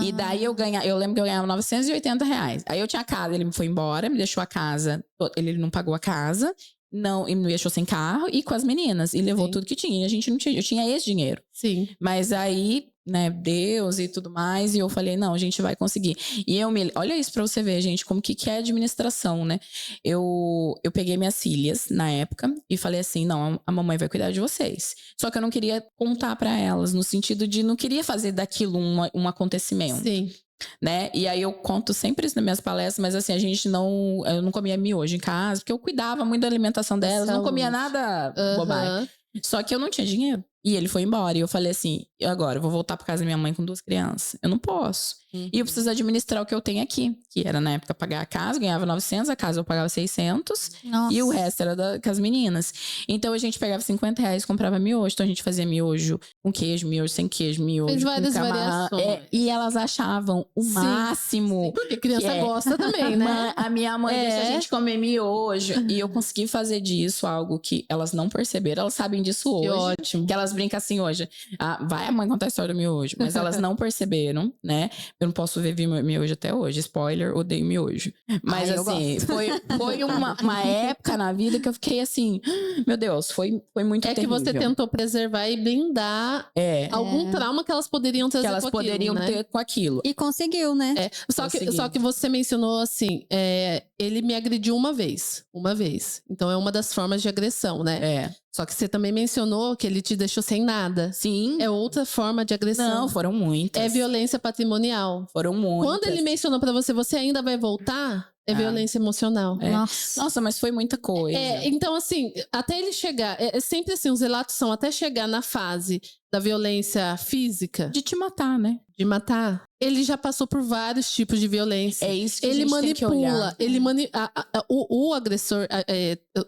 [SPEAKER 1] E daí eu lembro que eu ganhava R$980. Aí eu tinha a casa, ele me foi embora, me deixou a casa, ele não pagou a casa, não, e me deixou sem carro e com as meninas, e levou
[SPEAKER 3] Sim.
[SPEAKER 1] tudo que tinha. E a gente não tinha, eu tinha esse dinheiro.
[SPEAKER 3] Sim.
[SPEAKER 1] Mas aí, né, Deus e tudo mais, e eu falei, não, a gente vai conseguir. E olha isso pra você ver, gente, como que é administração, né? Eu peguei minhas filhas na época e falei assim, não, a mamãe vai cuidar de vocês. Só que eu não queria contar pra elas, no sentido de não queria fazer daquilo um acontecimento.
[SPEAKER 3] Sim.
[SPEAKER 1] Né? E aí eu conto sempre isso nas minhas palestras, mas assim, eu não comia miojo em casa, porque eu cuidava muito da alimentação delas, não comia nada bobagem.
[SPEAKER 3] Aham.
[SPEAKER 1] Só que eu não tinha dinheiro. E ele foi embora. E eu falei assim, e agora? Eu vou voltar pra casa da minha mãe com 2 crianças. Eu não posso. E eu preciso administrar o que eu tenho aqui. Que era, na época, pagar a casa. Ganhava 900, a casa eu pagava 600.
[SPEAKER 2] Nossa.
[SPEAKER 1] E o resto era com as meninas. Então, a gente pegava R$50 e comprava miojo. Então, a gente fazia miojo com queijo, miojo sem queijo, miojo
[SPEAKER 3] Fez
[SPEAKER 1] com
[SPEAKER 3] várias
[SPEAKER 1] camarão.
[SPEAKER 3] variações.
[SPEAKER 1] E elas achavam o
[SPEAKER 3] Sim.
[SPEAKER 1] máximo.
[SPEAKER 3] Porque criança
[SPEAKER 1] Que é.
[SPEAKER 3] gosta também, né?
[SPEAKER 1] A minha mãe deixa a gente comer miojo. E eu consegui fazer disso algo que elas não perceberam. Elas sabem disso hoje.
[SPEAKER 3] Que ótimo.
[SPEAKER 1] Que elas brincam assim hoje. Vai a mãe contar a história do miojo. Mas elas não perceberam, né? Eu não posso ver miojo até hoje. Spoiler, odeio miojo. Mas
[SPEAKER 2] eu
[SPEAKER 1] assim, foi uma época na vida que eu fiquei assim... Meu Deus, foi muito
[SPEAKER 3] É
[SPEAKER 1] terrível.
[SPEAKER 3] que você tentou preservar e blindar algum trauma que elas poderiam trazer
[SPEAKER 1] Que elas
[SPEAKER 3] com aquilo,
[SPEAKER 1] poderiam
[SPEAKER 3] né?
[SPEAKER 1] ter com aquilo.
[SPEAKER 2] E conseguiu, né?
[SPEAKER 3] Só que você mencionou assim, ele me agrediu uma vez. Uma vez. Então é uma das formas de agressão, né?
[SPEAKER 1] É.
[SPEAKER 3] Só que você também mencionou que ele te deixou sem nada.
[SPEAKER 1] Sim.
[SPEAKER 3] É outra forma de agressão.
[SPEAKER 1] Não, foram muitas.
[SPEAKER 3] É violência patrimonial.
[SPEAKER 1] Foram muitas.
[SPEAKER 3] Quando ele mencionou pra você ainda vai voltar, é violência emocional.
[SPEAKER 1] É.
[SPEAKER 2] Nossa.
[SPEAKER 1] Nossa, mas foi muita coisa.
[SPEAKER 3] Então, assim, até ele chegar... É sempre assim, os relatos são até chegar na fase da violência física,
[SPEAKER 1] De te matar, né?
[SPEAKER 3] de matar. Ele já passou por vários tipos de violência.
[SPEAKER 1] É isso que
[SPEAKER 3] Ele
[SPEAKER 1] a gente tem que olhar.
[SPEAKER 3] manipula. O agressor,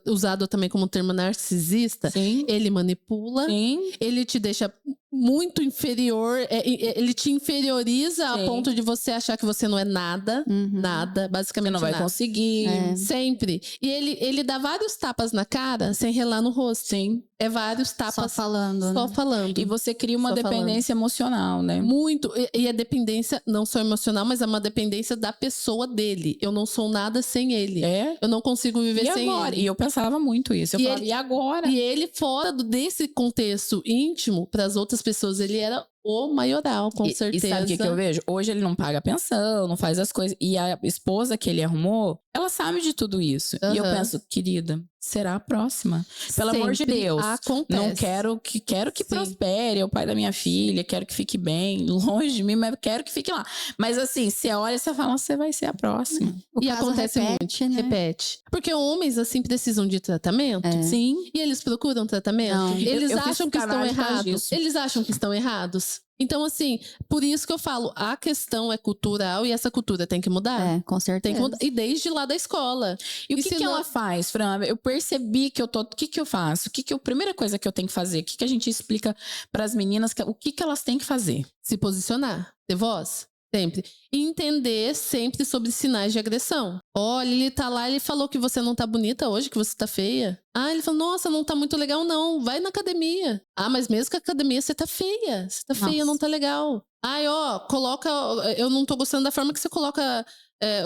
[SPEAKER 3] usado também como termo narcisista,
[SPEAKER 1] Sim.
[SPEAKER 3] ele manipula,
[SPEAKER 1] Sim.
[SPEAKER 3] ele te deixa muito inferior, ele te inferioriza a
[SPEAKER 1] Sim.
[SPEAKER 3] ponto de você achar que você não é nada, nada,
[SPEAKER 1] Você
[SPEAKER 3] basicamente
[SPEAKER 1] não vai
[SPEAKER 3] nada.
[SPEAKER 1] conseguir.
[SPEAKER 3] Sempre. E ele dá vários tapas na cara sem relar no rosto.
[SPEAKER 1] Sim.
[SPEAKER 3] É vários tapas
[SPEAKER 2] Só falando,
[SPEAKER 3] só
[SPEAKER 2] né?
[SPEAKER 3] falando.
[SPEAKER 1] E você cria uma
[SPEAKER 3] Só
[SPEAKER 1] dependência emocional, né?
[SPEAKER 3] Muito. E a dependência, não só emocional, mas é uma dependência da pessoa dele. Eu não sou nada sem ele.
[SPEAKER 1] É.
[SPEAKER 3] Eu não consigo viver
[SPEAKER 1] E
[SPEAKER 3] sem
[SPEAKER 1] agora?
[SPEAKER 3] ele.
[SPEAKER 1] E eu pensava muito isso. Eu
[SPEAKER 3] E
[SPEAKER 1] falava,
[SPEAKER 3] ele-
[SPEAKER 1] e agora?
[SPEAKER 3] E ele, fora desse contexto íntimo, para as outras pessoas, ele era o maioral, com certeza.
[SPEAKER 1] E sabe o que eu vejo? Hoje ele não paga pensão, não faz as coisas. E a esposa que ele arrumou, ela sabe de tudo isso. E eu
[SPEAKER 3] Aham.
[SPEAKER 1] penso, querida, será a próxima. Pelo amor de
[SPEAKER 3] Sempre
[SPEAKER 1] Deus.
[SPEAKER 3] acontece.
[SPEAKER 1] Não quero que
[SPEAKER 3] Sim.
[SPEAKER 1] prospere, é o pai da minha filha, quero que fique bem, longe de mim, mas quero que fique lá. Mas assim, você olha e você fala, você vai ser a próxima.
[SPEAKER 2] O
[SPEAKER 3] E
[SPEAKER 2] caso
[SPEAKER 3] acontece
[SPEAKER 2] repete,
[SPEAKER 3] muito.
[SPEAKER 2] né?
[SPEAKER 3] Repete. Porque homens, assim, precisam de tratamento.
[SPEAKER 1] Sim.
[SPEAKER 3] E eles procuram tratamento?
[SPEAKER 2] Não.
[SPEAKER 3] Eles
[SPEAKER 1] Eu fiz
[SPEAKER 3] acham que estão
[SPEAKER 1] canagem por causa
[SPEAKER 3] errados.
[SPEAKER 1] disso.
[SPEAKER 3] Eles acham que estão errados. Então, assim, por isso que eu falo, a questão é cultural e essa cultura tem que mudar.
[SPEAKER 2] É, com
[SPEAKER 3] Tem
[SPEAKER 2] certeza.
[SPEAKER 3] que mudar. E desde lá da escola.
[SPEAKER 1] E o que,
[SPEAKER 3] se
[SPEAKER 1] que
[SPEAKER 3] não-
[SPEAKER 1] ela faz, Fran? Eu percebi que eu tô. O que, que eu faço? A primeira coisa que eu tenho que fazer? O que, que a gente explica para as meninas? O que elas têm que fazer?
[SPEAKER 3] Se posicionar, ter voz, sempre. E entender sempre sobre sinais de agressão. Olha, ele tá lá, ele falou que você não tá bonita hoje, que você tá feia. Ah, ele falou, nossa, não tá muito legal não, vai na academia. Ah, mas mesmo que a academia você tá feia,
[SPEAKER 2] Nossa.
[SPEAKER 3] não tá legal. Ai, ó, coloca... Eu não tô gostando da forma que você coloca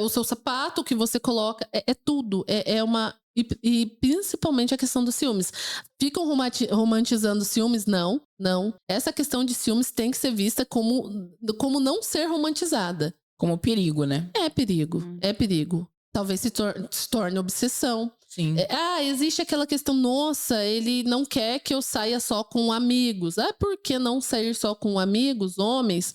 [SPEAKER 3] o seu sapato, que você coloca. É tudo. É uma... E principalmente a questão dos ciúmes. Ficam romantizando ciúmes? Não, não. Essa questão de ciúmes tem que ser vista como não ser romantizada.
[SPEAKER 1] Como perigo, né?
[SPEAKER 3] É perigo, é perigo. Talvez se torne obsessão.
[SPEAKER 1] Sim.
[SPEAKER 3] Existe aquela questão, nossa, ele não quer que eu saia só com amigos. Por que não sair só com amigos, homens?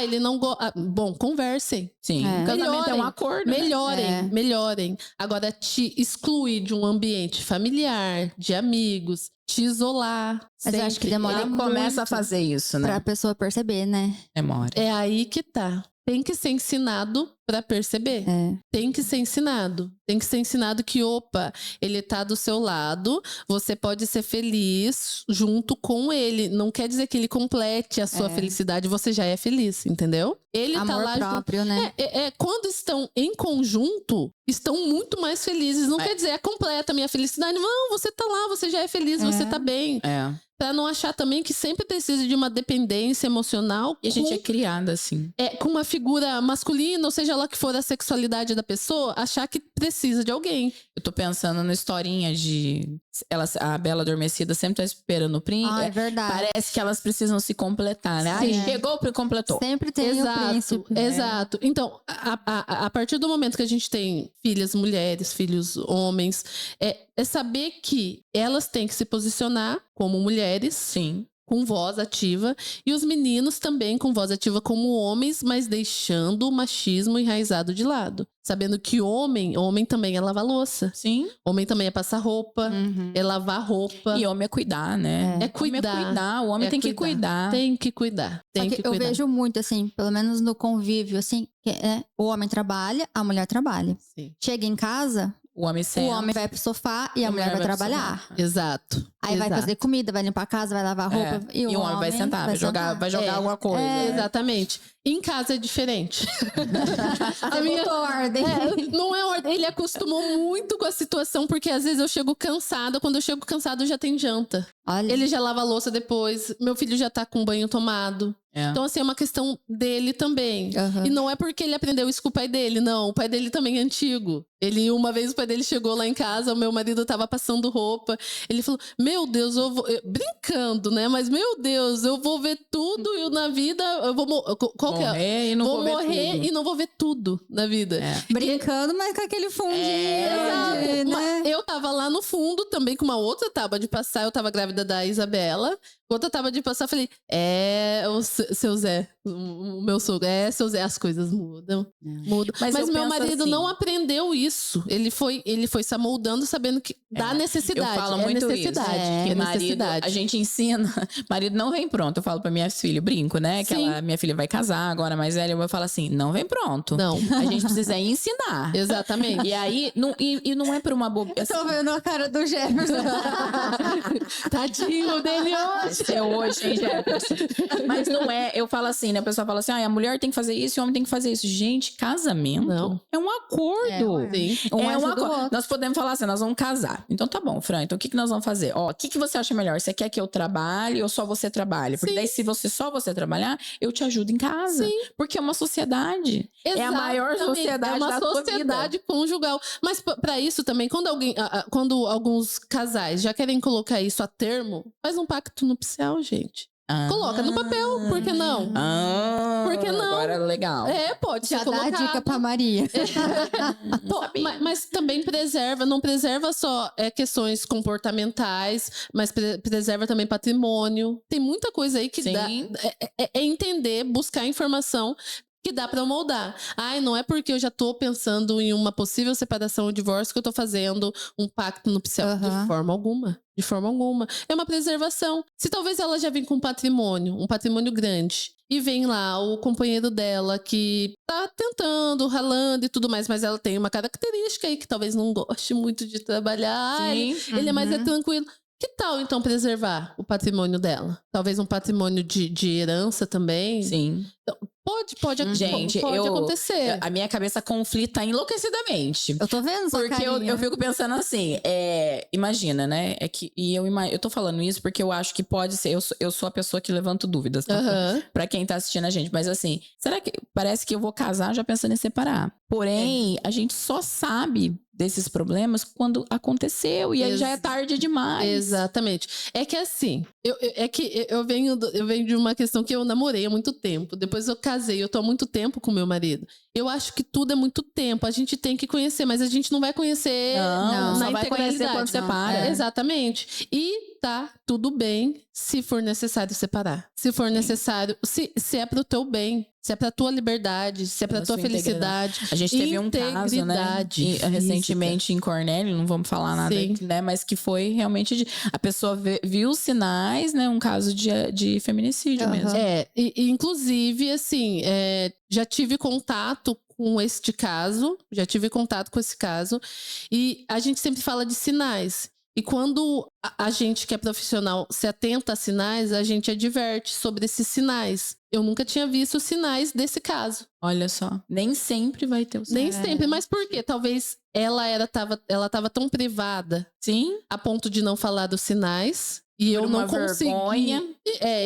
[SPEAKER 3] Ele não gosta. Bom, conversem.
[SPEAKER 1] Sim. O casamento é um acordo.
[SPEAKER 3] Melhorem. Agora, te excluir de um ambiente familiar, de amigos, te isolar.
[SPEAKER 2] Mas eu acho que demora
[SPEAKER 1] Ele
[SPEAKER 2] muito
[SPEAKER 1] começa a fazer isso, né?
[SPEAKER 2] pra pessoa perceber, né?
[SPEAKER 1] Demora.
[SPEAKER 3] É aí que tá. Tem que ser ensinado pra perceber. Tem que ser ensinado. Tem que ser ensinado que, opa, ele tá do seu lado, você pode ser feliz junto com ele. Não quer dizer que ele complete a sua felicidade, você já é feliz, entendeu? Ele
[SPEAKER 2] Amor
[SPEAKER 3] tá lá
[SPEAKER 2] próprio, né?
[SPEAKER 3] quando estão em conjunto, estão muito mais felizes. Não quer dizer, completa a minha felicidade. Não, você tá lá, você já é feliz, você tá bem. Pra não achar também que sempre precisa de uma dependência emocional.
[SPEAKER 1] E a gente é criada assim.
[SPEAKER 3] Com uma figura masculina, ou seja lá que for a sexualidade da pessoa, achar que precisa de alguém.
[SPEAKER 1] Eu tô pensando na historinha de... a Bela Adormecida sempre tá esperando o príncipe.
[SPEAKER 2] É verdade.
[SPEAKER 1] Parece que elas precisam se completar, né? Chegou, completou.
[SPEAKER 2] Sempre tem o príncipe.
[SPEAKER 3] Exato. Então, a partir do momento que a gente tem filhas mulheres, filhos homens, é saber que elas têm que se posicionar como mulheres.
[SPEAKER 1] Sim.
[SPEAKER 3] Com voz ativa. E os meninos também com voz ativa como homens, mas deixando o machismo enraizado de lado. Sabendo que homem também é lavar louça.
[SPEAKER 1] Sim.
[SPEAKER 3] Homem também é passar roupa, é lavar roupa.
[SPEAKER 1] E homem é cuidar, né?
[SPEAKER 3] É cuidar.
[SPEAKER 1] O homem tem que cuidar.
[SPEAKER 3] Tem que cuidar.
[SPEAKER 2] Eu vejo muito, assim, pelo menos no convívio, assim, que o homem trabalha, a mulher trabalha.
[SPEAKER 3] Sim.
[SPEAKER 2] Chega em casa...
[SPEAKER 1] O homem
[SPEAKER 2] vai pro sofá e a mulher vai trabalhar.
[SPEAKER 3] Exato.
[SPEAKER 2] Aí vai fazer comida, vai limpar a casa, vai lavar roupa. E o homem
[SPEAKER 1] vai sentar, vai jogar alguma coisa.
[SPEAKER 3] Exatamente. Em casa é diferente.
[SPEAKER 2] A minha ordem.
[SPEAKER 3] Não é ordem. Ele acostumou muito com a situação, porque às vezes eu chego cansada. Quando eu chego cansada, já tem janta.
[SPEAKER 2] Olha.
[SPEAKER 3] Ele já lava a louça depois. Meu filho já tá com banho tomado. Então, assim, é uma questão dele também. E não é porque ele aprendeu isso com o pai dele, não. O pai dele também é antigo. Uma vez o pai dele chegou lá em casa, o meu marido tava passando roupa. Ele falou, meu Deus, brincando, né? Mas, meu Deus, eu vou ver tudo e na vida eu vou
[SPEAKER 1] morrer e não
[SPEAKER 3] vou morrer e não vou ver tudo na vida.
[SPEAKER 2] Brincando, mas com aquele fundinho.
[SPEAKER 3] Né? Eu tava lá no fundo também com uma outra tábua de passar. Eu tava grávida da Isabela. Outra tábua de passar, eu falei, o seu Zé, o meu sogro, seu Zé, as coisas mudam. Mas meu marido
[SPEAKER 1] assim,
[SPEAKER 3] não aprendeu isso. Ele foi se amoldando sabendo que dá necessidade.
[SPEAKER 1] Eu falo muito
[SPEAKER 3] necessidade.
[SPEAKER 1] Isso. Que marido, a gente ensina, marido não vem pronto. Eu falo pra minha filha, brinco, né? Que minha filha vai casar agora, mais velha, eu falo assim, não vem pronto.
[SPEAKER 3] Não.
[SPEAKER 1] A gente precisa ensinar.
[SPEAKER 3] Exatamente.
[SPEAKER 1] E aí, não é por uma bobeira.
[SPEAKER 2] Tô vendo a cara do Jefferson.
[SPEAKER 3] Tadinho dele hoje.
[SPEAKER 1] É hoje, hein, Jefferson? Mas não é, eu falo assim, né? A pessoa fala assim, a mulher tem que fazer isso e o homem tem que fazer isso. Gente, casamento é um acordo. Um acordo. Nós podemos falar assim, nós vamos casar. Então tá bom, Fran, então o que nós vamos fazer? O que você acha melhor? Você quer que eu trabalhe ou só você trabalhe? Porque daí se só você trabalhar, eu te ajudo em casa. Sim. Porque é uma sociedade.
[SPEAKER 3] Exatamente.
[SPEAKER 1] É a maior sociedade da tua vida.
[SPEAKER 3] É uma sociedade conjugal. Mas pra isso também, quando alguns casais já querem colocar isso a termo, faz um pacto nupcial, gente. Coloca no papel, por que não? Por que não?
[SPEAKER 1] Agora é legal.
[SPEAKER 3] Pode ser
[SPEAKER 2] já
[SPEAKER 3] colocado.
[SPEAKER 2] dá a dica pra Maria.
[SPEAKER 3] Mas também não preserva só questões comportamentais, mas preserva também patrimônio. Tem muita coisa aí que dá. É entender, buscar informação que dá pra moldar. Não é porque eu já tô pensando em uma possível separação ou divórcio que eu tô fazendo um pacto nupcial. De forma alguma. De forma alguma. É uma preservação. Se talvez ela já vem com um patrimônio grande, e vem lá o companheiro dela que tá tentando, ralando e tudo mais, mas ela tem uma característica aí que talvez não goste muito de trabalhar. Ele é mais tranquilo. Que tal, então, preservar o patrimônio dela? Talvez um patrimônio de herança também.
[SPEAKER 1] Sim.
[SPEAKER 3] Pode
[SPEAKER 1] Gente,
[SPEAKER 3] acontecer.
[SPEAKER 1] A minha cabeça conflita enlouquecidamente.
[SPEAKER 2] Eu tô vendo sua
[SPEAKER 1] Porque
[SPEAKER 2] carinha.
[SPEAKER 1] eu fico pensando assim, imagina, né? Eu tô falando isso porque eu acho que pode ser. Eu sou a pessoa que levanto dúvidas, tá?
[SPEAKER 3] Aham.
[SPEAKER 1] Pra quem tá assistindo a gente. Mas assim, será que parece que eu vou casar já pensando em separar? Porém, a gente só sabe desses problemas quando aconteceu. E aí já é tarde demais.
[SPEAKER 3] Exatamente. É que assim, eu venho de uma questão que eu namorei há muito tempo. Depois eu casei, eu tô há muito tempo com meu marido. Eu acho que tudo é muito tempo. A gente tem que conhecer, mas a gente não vai conhecer
[SPEAKER 1] Não,
[SPEAKER 3] na
[SPEAKER 1] só vai conhecer
[SPEAKER 3] integralidade.
[SPEAKER 1] quando separa.
[SPEAKER 2] É.
[SPEAKER 3] Exatamente. E tá tudo bem se for necessário separar. Se for necessário, se é pro teu bem, se é pra tua liberdade, se é pra
[SPEAKER 1] Pela
[SPEAKER 3] tua
[SPEAKER 1] sua
[SPEAKER 3] felicidade.
[SPEAKER 1] A gente teve um caso, né?
[SPEAKER 3] Integridade
[SPEAKER 1] Recentemente em Cornélio, não vamos falar nada,
[SPEAKER 3] Sim.
[SPEAKER 1] né? Mas que foi realmente a pessoa viu os sinais, né? Um caso de feminicídio
[SPEAKER 2] Aham.
[SPEAKER 1] mesmo.
[SPEAKER 3] E inclusive, assim, já tive contato com este caso, e a gente sempre fala de sinais. E quando a gente que é profissional se atenta a sinais, a gente adverte sobre esses sinais. Eu nunca tinha visto sinais desse caso.
[SPEAKER 1] Olha só, nem sempre vai ter o
[SPEAKER 3] Nem
[SPEAKER 1] sinal.
[SPEAKER 3] sempre, mas por quê? Talvez ela tava tão privada
[SPEAKER 1] Sim,
[SPEAKER 3] a ponto de não falar dos sinais. E
[SPEAKER 1] Por
[SPEAKER 3] eu não
[SPEAKER 1] uma
[SPEAKER 3] consegui.
[SPEAKER 1] vergonha.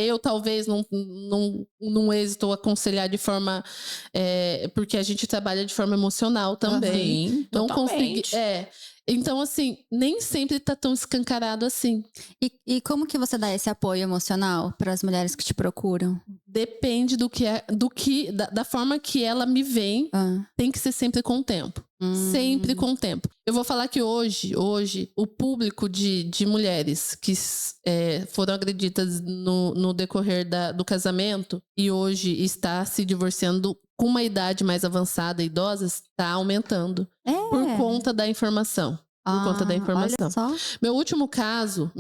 [SPEAKER 3] Eu talvez não êxito aconselhar de forma. Porque a gente trabalha de forma emocional também.
[SPEAKER 1] sim,
[SPEAKER 3] Não consegui.
[SPEAKER 1] totalmente.
[SPEAKER 3] Então, assim, nem sempre tá tão escancarado assim.
[SPEAKER 2] E como que você dá esse apoio emocional para as mulheres que te procuram?
[SPEAKER 3] Depende da forma que ela me vem,
[SPEAKER 2] Ah.
[SPEAKER 3] tem que ser sempre com o tempo. Sempre com o tempo. Eu vou falar que hoje o público de mulheres que foram agredidas no decorrer do casamento e hoje está se divorciando com uma idade mais avançada, idosas, está aumentando. Por conta da informação. Por conta da informação.
[SPEAKER 2] Olha só.
[SPEAKER 3] Meu último caso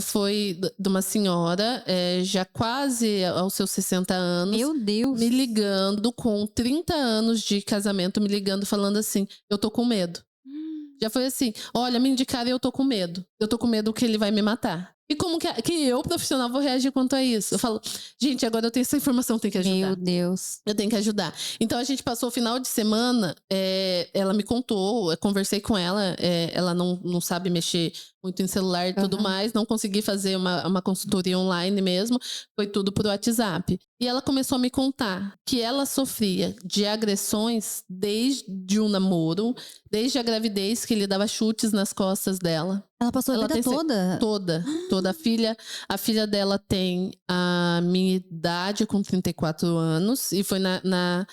[SPEAKER 3] foi de uma senhora, já quase aos seus 60 anos,
[SPEAKER 2] Meu Deus.
[SPEAKER 3] me ligando com 30 anos de casamento, me ligando falando assim, eu tô com medo. Já foi assim, olha, me indicaram e eu tô com medo. Eu tô com medo que ele vai me matar. E como que eu, profissional, vou reagir quanto a isso? Eu falo, gente, agora eu tenho essa informação, tem que ajudar.
[SPEAKER 2] Meu Deus.
[SPEAKER 3] Eu tenho que ajudar. Então a gente passou o final de semana, ela me contou, eu conversei com ela, ela não sabe mexer muito em celular e tudo mais, não consegui fazer uma consultoria online mesmo, foi tudo por WhatsApp. E ela começou a me contar que ela sofria de agressões desde o namoro, desde a gravidez, que ele dava chutes nas costas dela.
[SPEAKER 2] Ela passou a vida toda?
[SPEAKER 3] Toda. A filha dela tem a minha idade, com 34 anos. E foi na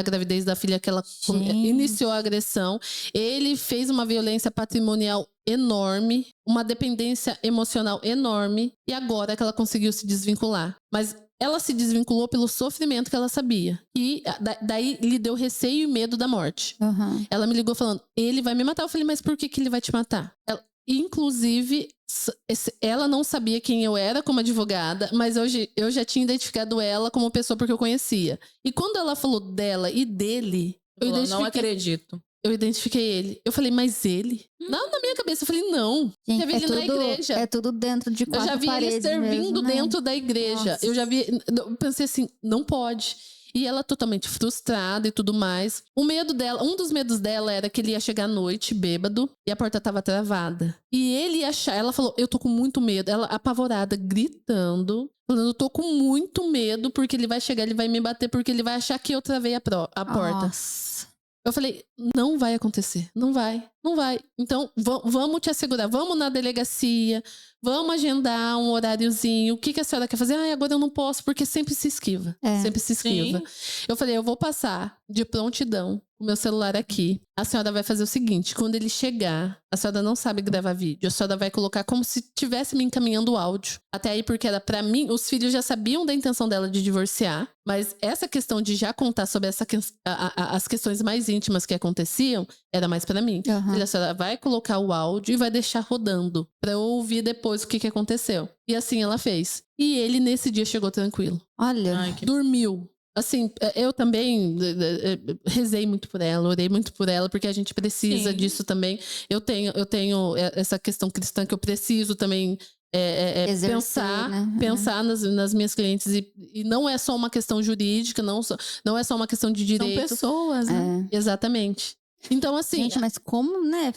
[SPEAKER 3] gravidez da filha que ela iniciou a agressão. Ele fez uma violência patrimonial enorme, uma dependência emocional enorme. E agora que ela conseguiu se desvincular. Mas ela se desvinculou pelo sofrimento que ela sabia. E daí lhe deu receio e medo da morte.
[SPEAKER 2] Uhum.
[SPEAKER 3] Ela me ligou falando, ele vai me matar. Eu falei, mas por que ele vai te matar? Inclusive, ela não sabia quem eu era como advogada, mas hoje eu já tinha identificado ela como pessoa porque eu conhecia. E quando ela falou dela e dele, eu
[SPEAKER 1] Não acredito.
[SPEAKER 3] Eu identifiquei ele. Eu falei, mas ele? Não, na minha cabeça. Eu falei, não.
[SPEAKER 2] Gente,
[SPEAKER 3] Já vi ele na igreja.
[SPEAKER 2] É tudo dentro de quatro
[SPEAKER 3] paredes. Eu já vi ele
[SPEAKER 2] paredes
[SPEAKER 3] servindo
[SPEAKER 2] mesmo, né?
[SPEAKER 3] dentro da igreja.
[SPEAKER 2] Nossa.
[SPEAKER 3] Eu pensei assim, não pode. E ela totalmente frustrada e tudo mais. O medo dela, um dos medos dela era que ele ia chegar à noite, bêbado, e a porta tava travada. E ele ia achar, ela falou, eu tô com muito medo. Ela apavorada, gritando, falando, eu tô com muito medo porque ele vai chegar, ele vai me bater, porque ele vai achar que eu travei a porta.
[SPEAKER 2] Nossa.
[SPEAKER 3] Eu falei, não vai acontecer, não vai. Então, vamos te assegurar, vamos na delegacia, vamos agendar um horáriozinho. O que a senhora quer fazer? Agora eu não posso, porque sempre se esquiva. Sempre se esquiva.
[SPEAKER 1] Sim.
[SPEAKER 3] Eu falei, eu vou passar de prontidão o meu celular aqui. A senhora vai fazer o seguinte, quando ele chegar, a senhora não sabe gravar vídeo, a senhora vai colocar como se estivesse me encaminhando o áudio. Até aí, porque era pra mim, os filhos já sabiam da intenção dela de divorciar, mas essa questão de já contar sobre as questões mais íntimas que aconteciam, era mais pra mim.
[SPEAKER 2] Uhum.
[SPEAKER 3] A senhora vai colocar o áudio e vai deixar rodando pra eu ouvir depois o que aconteceu. E assim ela fez. E ele, nesse dia, chegou tranquilo.
[SPEAKER 2] Olha.
[SPEAKER 3] Dormiu. Assim, eu também rezei muito por ela, orei muito por ela, porque a gente precisa disso também. Eu tenho essa questão cristã que eu preciso também
[SPEAKER 2] Exercer,
[SPEAKER 3] pensar,
[SPEAKER 2] né?
[SPEAKER 3] pensar nas minhas clientes. E não é só uma questão jurídica, não é só uma questão de direito.
[SPEAKER 1] São pessoas, né?
[SPEAKER 3] Exatamente. Então, assim...
[SPEAKER 2] Gente, mas como, né?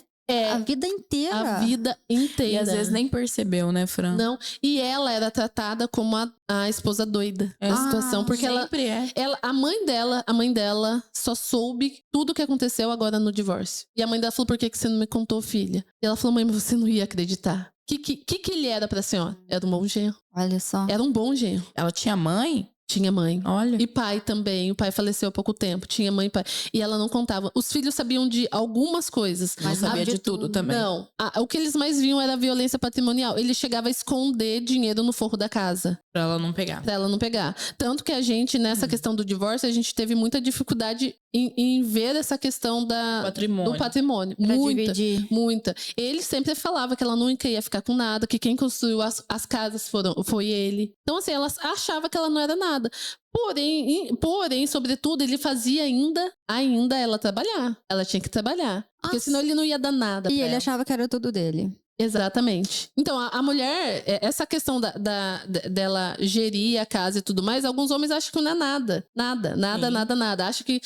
[SPEAKER 2] A vida inteira.
[SPEAKER 3] A vida inteira.
[SPEAKER 1] E às vezes nem percebeu, né, Fran?
[SPEAKER 3] Não. E ela era tratada como a esposa doida da situação. Porque
[SPEAKER 1] sempre
[SPEAKER 3] a mãe dela só soube tudo o que aconteceu agora no divórcio. E a mãe dela falou, por que você não me contou, filha? E ela falou, mãe, mas você não ia acreditar. O que ele era pra senhora? Era um bom genro.
[SPEAKER 2] Olha só.
[SPEAKER 3] Era um bom genro.
[SPEAKER 1] Ela tinha mãe?
[SPEAKER 3] Tinha mãe.
[SPEAKER 1] Olha.
[SPEAKER 3] E pai também. O pai faleceu há pouco tempo. Tinha mãe e pai. E ela não contava. Os filhos sabiam de algumas coisas.
[SPEAKER 1] Mas sabia de tudo também.
[SPEAKER 3] Não. O que eles mais viam era a violência patrimonial. Ele chegava a esconder dinheiro no forro da casa.
[SPEAKER 1] Pra ela não pegar.
[SPEAKER 3] Pra ela não pegar. Tanto que a gente, nessa questão do divórcio, a gente teve muita dificuldade em ver essa questão do patrimônio.
[SPEAKER 2] Pra dividir.
[SPEAKER 3] Muita. Ele sempre falava que ela nunca ia ficar com nada, que quem construiu as casas foi ele. Então, assim, ela achava que ela não era nada. Porém, sobretudo, ele fazia ainda ela trabalhar. Ela tinha que trabalhar. Porque senão ele não ia dar nada.
[SPEAKER 2] E
[SPEAKER 3] pra
[SPEAKER 2] ele
[SPEAKER 3] ela.
[SPEAKER 2] achava que era tudo dele.
[SPEAKER 3] Exatamente. Então, a mulher, essa questão dela gerir a casa e tudo mais, alguns homens acham que não é nada. Nada. Acham que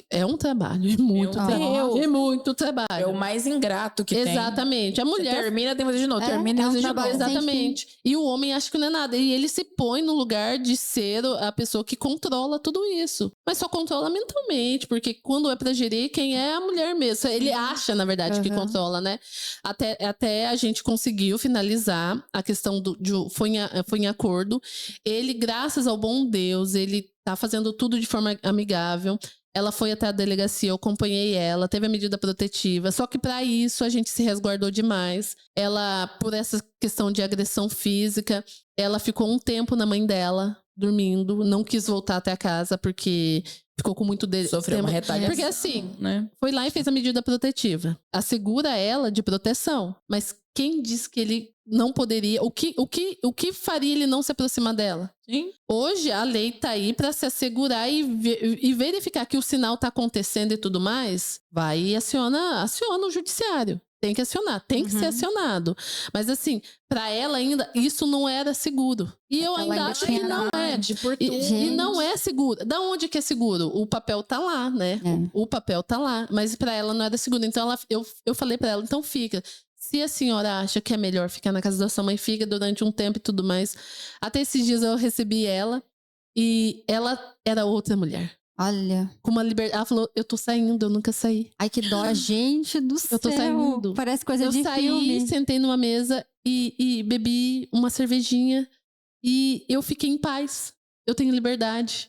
[SPEAKER 3] é um trabalho. É muito trabalho. É muito trabalho.
[SPEAKER 1] É o mais ingrato que tem.
[SPEAKER 3] Exatamente. A mulher...
[SPEAKER 1] Você termina, tem que fazer de novo. Termina, tem que fazer de novo.
[SPEAKER 3] Exatamente. E o homem acha que não é nada. E ele se põe no lugar de ser a pessoa que controla tudo isso. Mas só controla mentalmente, porque quando é pra gerir, quem é a mulher mesmo. Ele acha, na verdade, que controla, né? Até a gente conseguiu finalizar a questão foi em acordo. Ele, graças ao bom Deus, ele tá fazendo tudo de forma amigável. Ela foi até a delegacia, eu acompanhei ela, teve a medida protetiva. Só que para isso a gente se resguardou demais. Ela, por essa questão de agressão física, ela ficou um tempo na mãe dela, dormindo, não quis voltar até a casa porque ficou com muito
[SPEAKER 1] sofreu uma retaliação.
[SPEAKER 3] Porque assim,
[SPEAKER 1] né?
[SPEAKER 3] Foi lá e fez a medida protetiva. Assegura ela de proteção. Mas quem disse que ele não poderia? O que faria ele não se aproximar dela?
[SPEAKER 1] Sim.
[SPEAKER 3] Hoje a lei tá aí para se assegurar e verificar que o sinal tá acontecendo e tudo mais. Vai e aciona o judiciário. Tem que acionar, tem que ser acionado. Mas assim, pra ela ainda, isso não era seguro. E eu ainda acho que não é. E não é seguro. Da onde que é seguro? O papel tá lá, né? O papel tá lá. Mas pra ela não era seguro. Então eu falei pra ela, então fica. Se a senhora acha que é melhor ficar na casa da sua mãe, fica durante um tempo e tudo mais. Até esses dias eu recebi ela e ela era outra mulher.
[SPEAKER 2] Olha.
[SPEAKER 3] Com uma liberdade. Ela falou, eu tô saindo, eu nunca saí.
[SPEAKER 2] Ai, que dó, gente do céu.
[SPEAKER 3] Eu tô saindo.
[SPEAKER 2] Parece coisa de filme.
[SPEAKER 3] Eu saí, sentei numa mesa e bebi uma cervejinha e eu fiquei em paz. Eu tenho liberdade.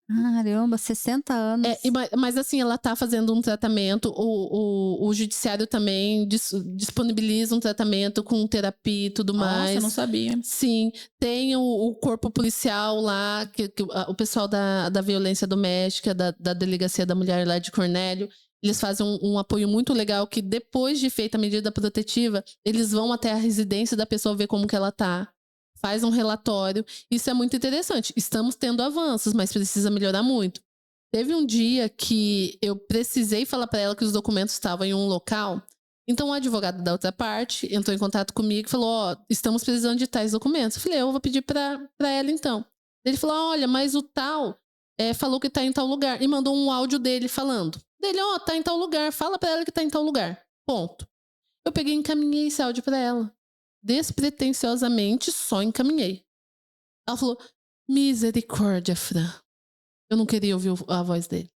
[SPEAKER 2] Caramba, 60 anos.
[SPEAKER 3] Mas assim, ela tá fazendo um tratamento, o judiciário também disponibiliza um tratamento com terapia e tudo mais.
[SPEAKER 1] Nossa, eu não sabia.
[SPEAKER 3] Sim, tem o corpo policial lá, o pessoal da violência doméstica, da delegacia da mulher lá de Cornélio, eles fazem um apoio muito legal que depois de feita a medida protetiva, eles vão até a residência da pessoa ver como que ela tá. Faz um relatório. Isso é muito interessante. Estamos tendo avanços, mas precisa melhorar muito. Teve um dia que eu precisei falar para ela que os documentos estavam em um local. Então, o advogado da outra parte entrou em contato comigo e falou, estamos precisando de tais documentos. Eu falei, eu vou pedir para ela então. Ele falou, olha, mas o tal falou que tá em tal lugar. E mandou um áudio dele falando. Tá em tal lugar. Fala para ela que tá em tal lugar. Ponto. Eu peguei e encaminhei esse áudio para ela. Despretensiosamente, só encaminhei. Ela falou, misericórdia, Fran. Eu não queria ouvir a voz dele.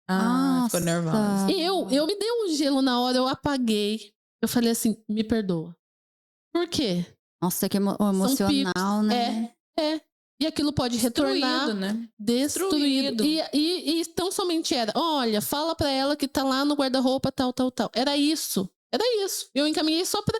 [SPEAKER 1] Ficou nervosa.
[SPEAKER 3] Eu me dei um gelo na hora, eu apaguei. Eu falei assim, me perdoa. Por quê?
[SPEAKER 2] Nossa, que emocional, né?
[SPEAKER 3] E aquilo pode retornar.
[SPEAKER 1] Né?
[SPEAKER 3] Destruído. E tão somente era, olha, fala pra ela que tá lá no guarda-roupa, tal. Era isso. Eu encaminhei só pra...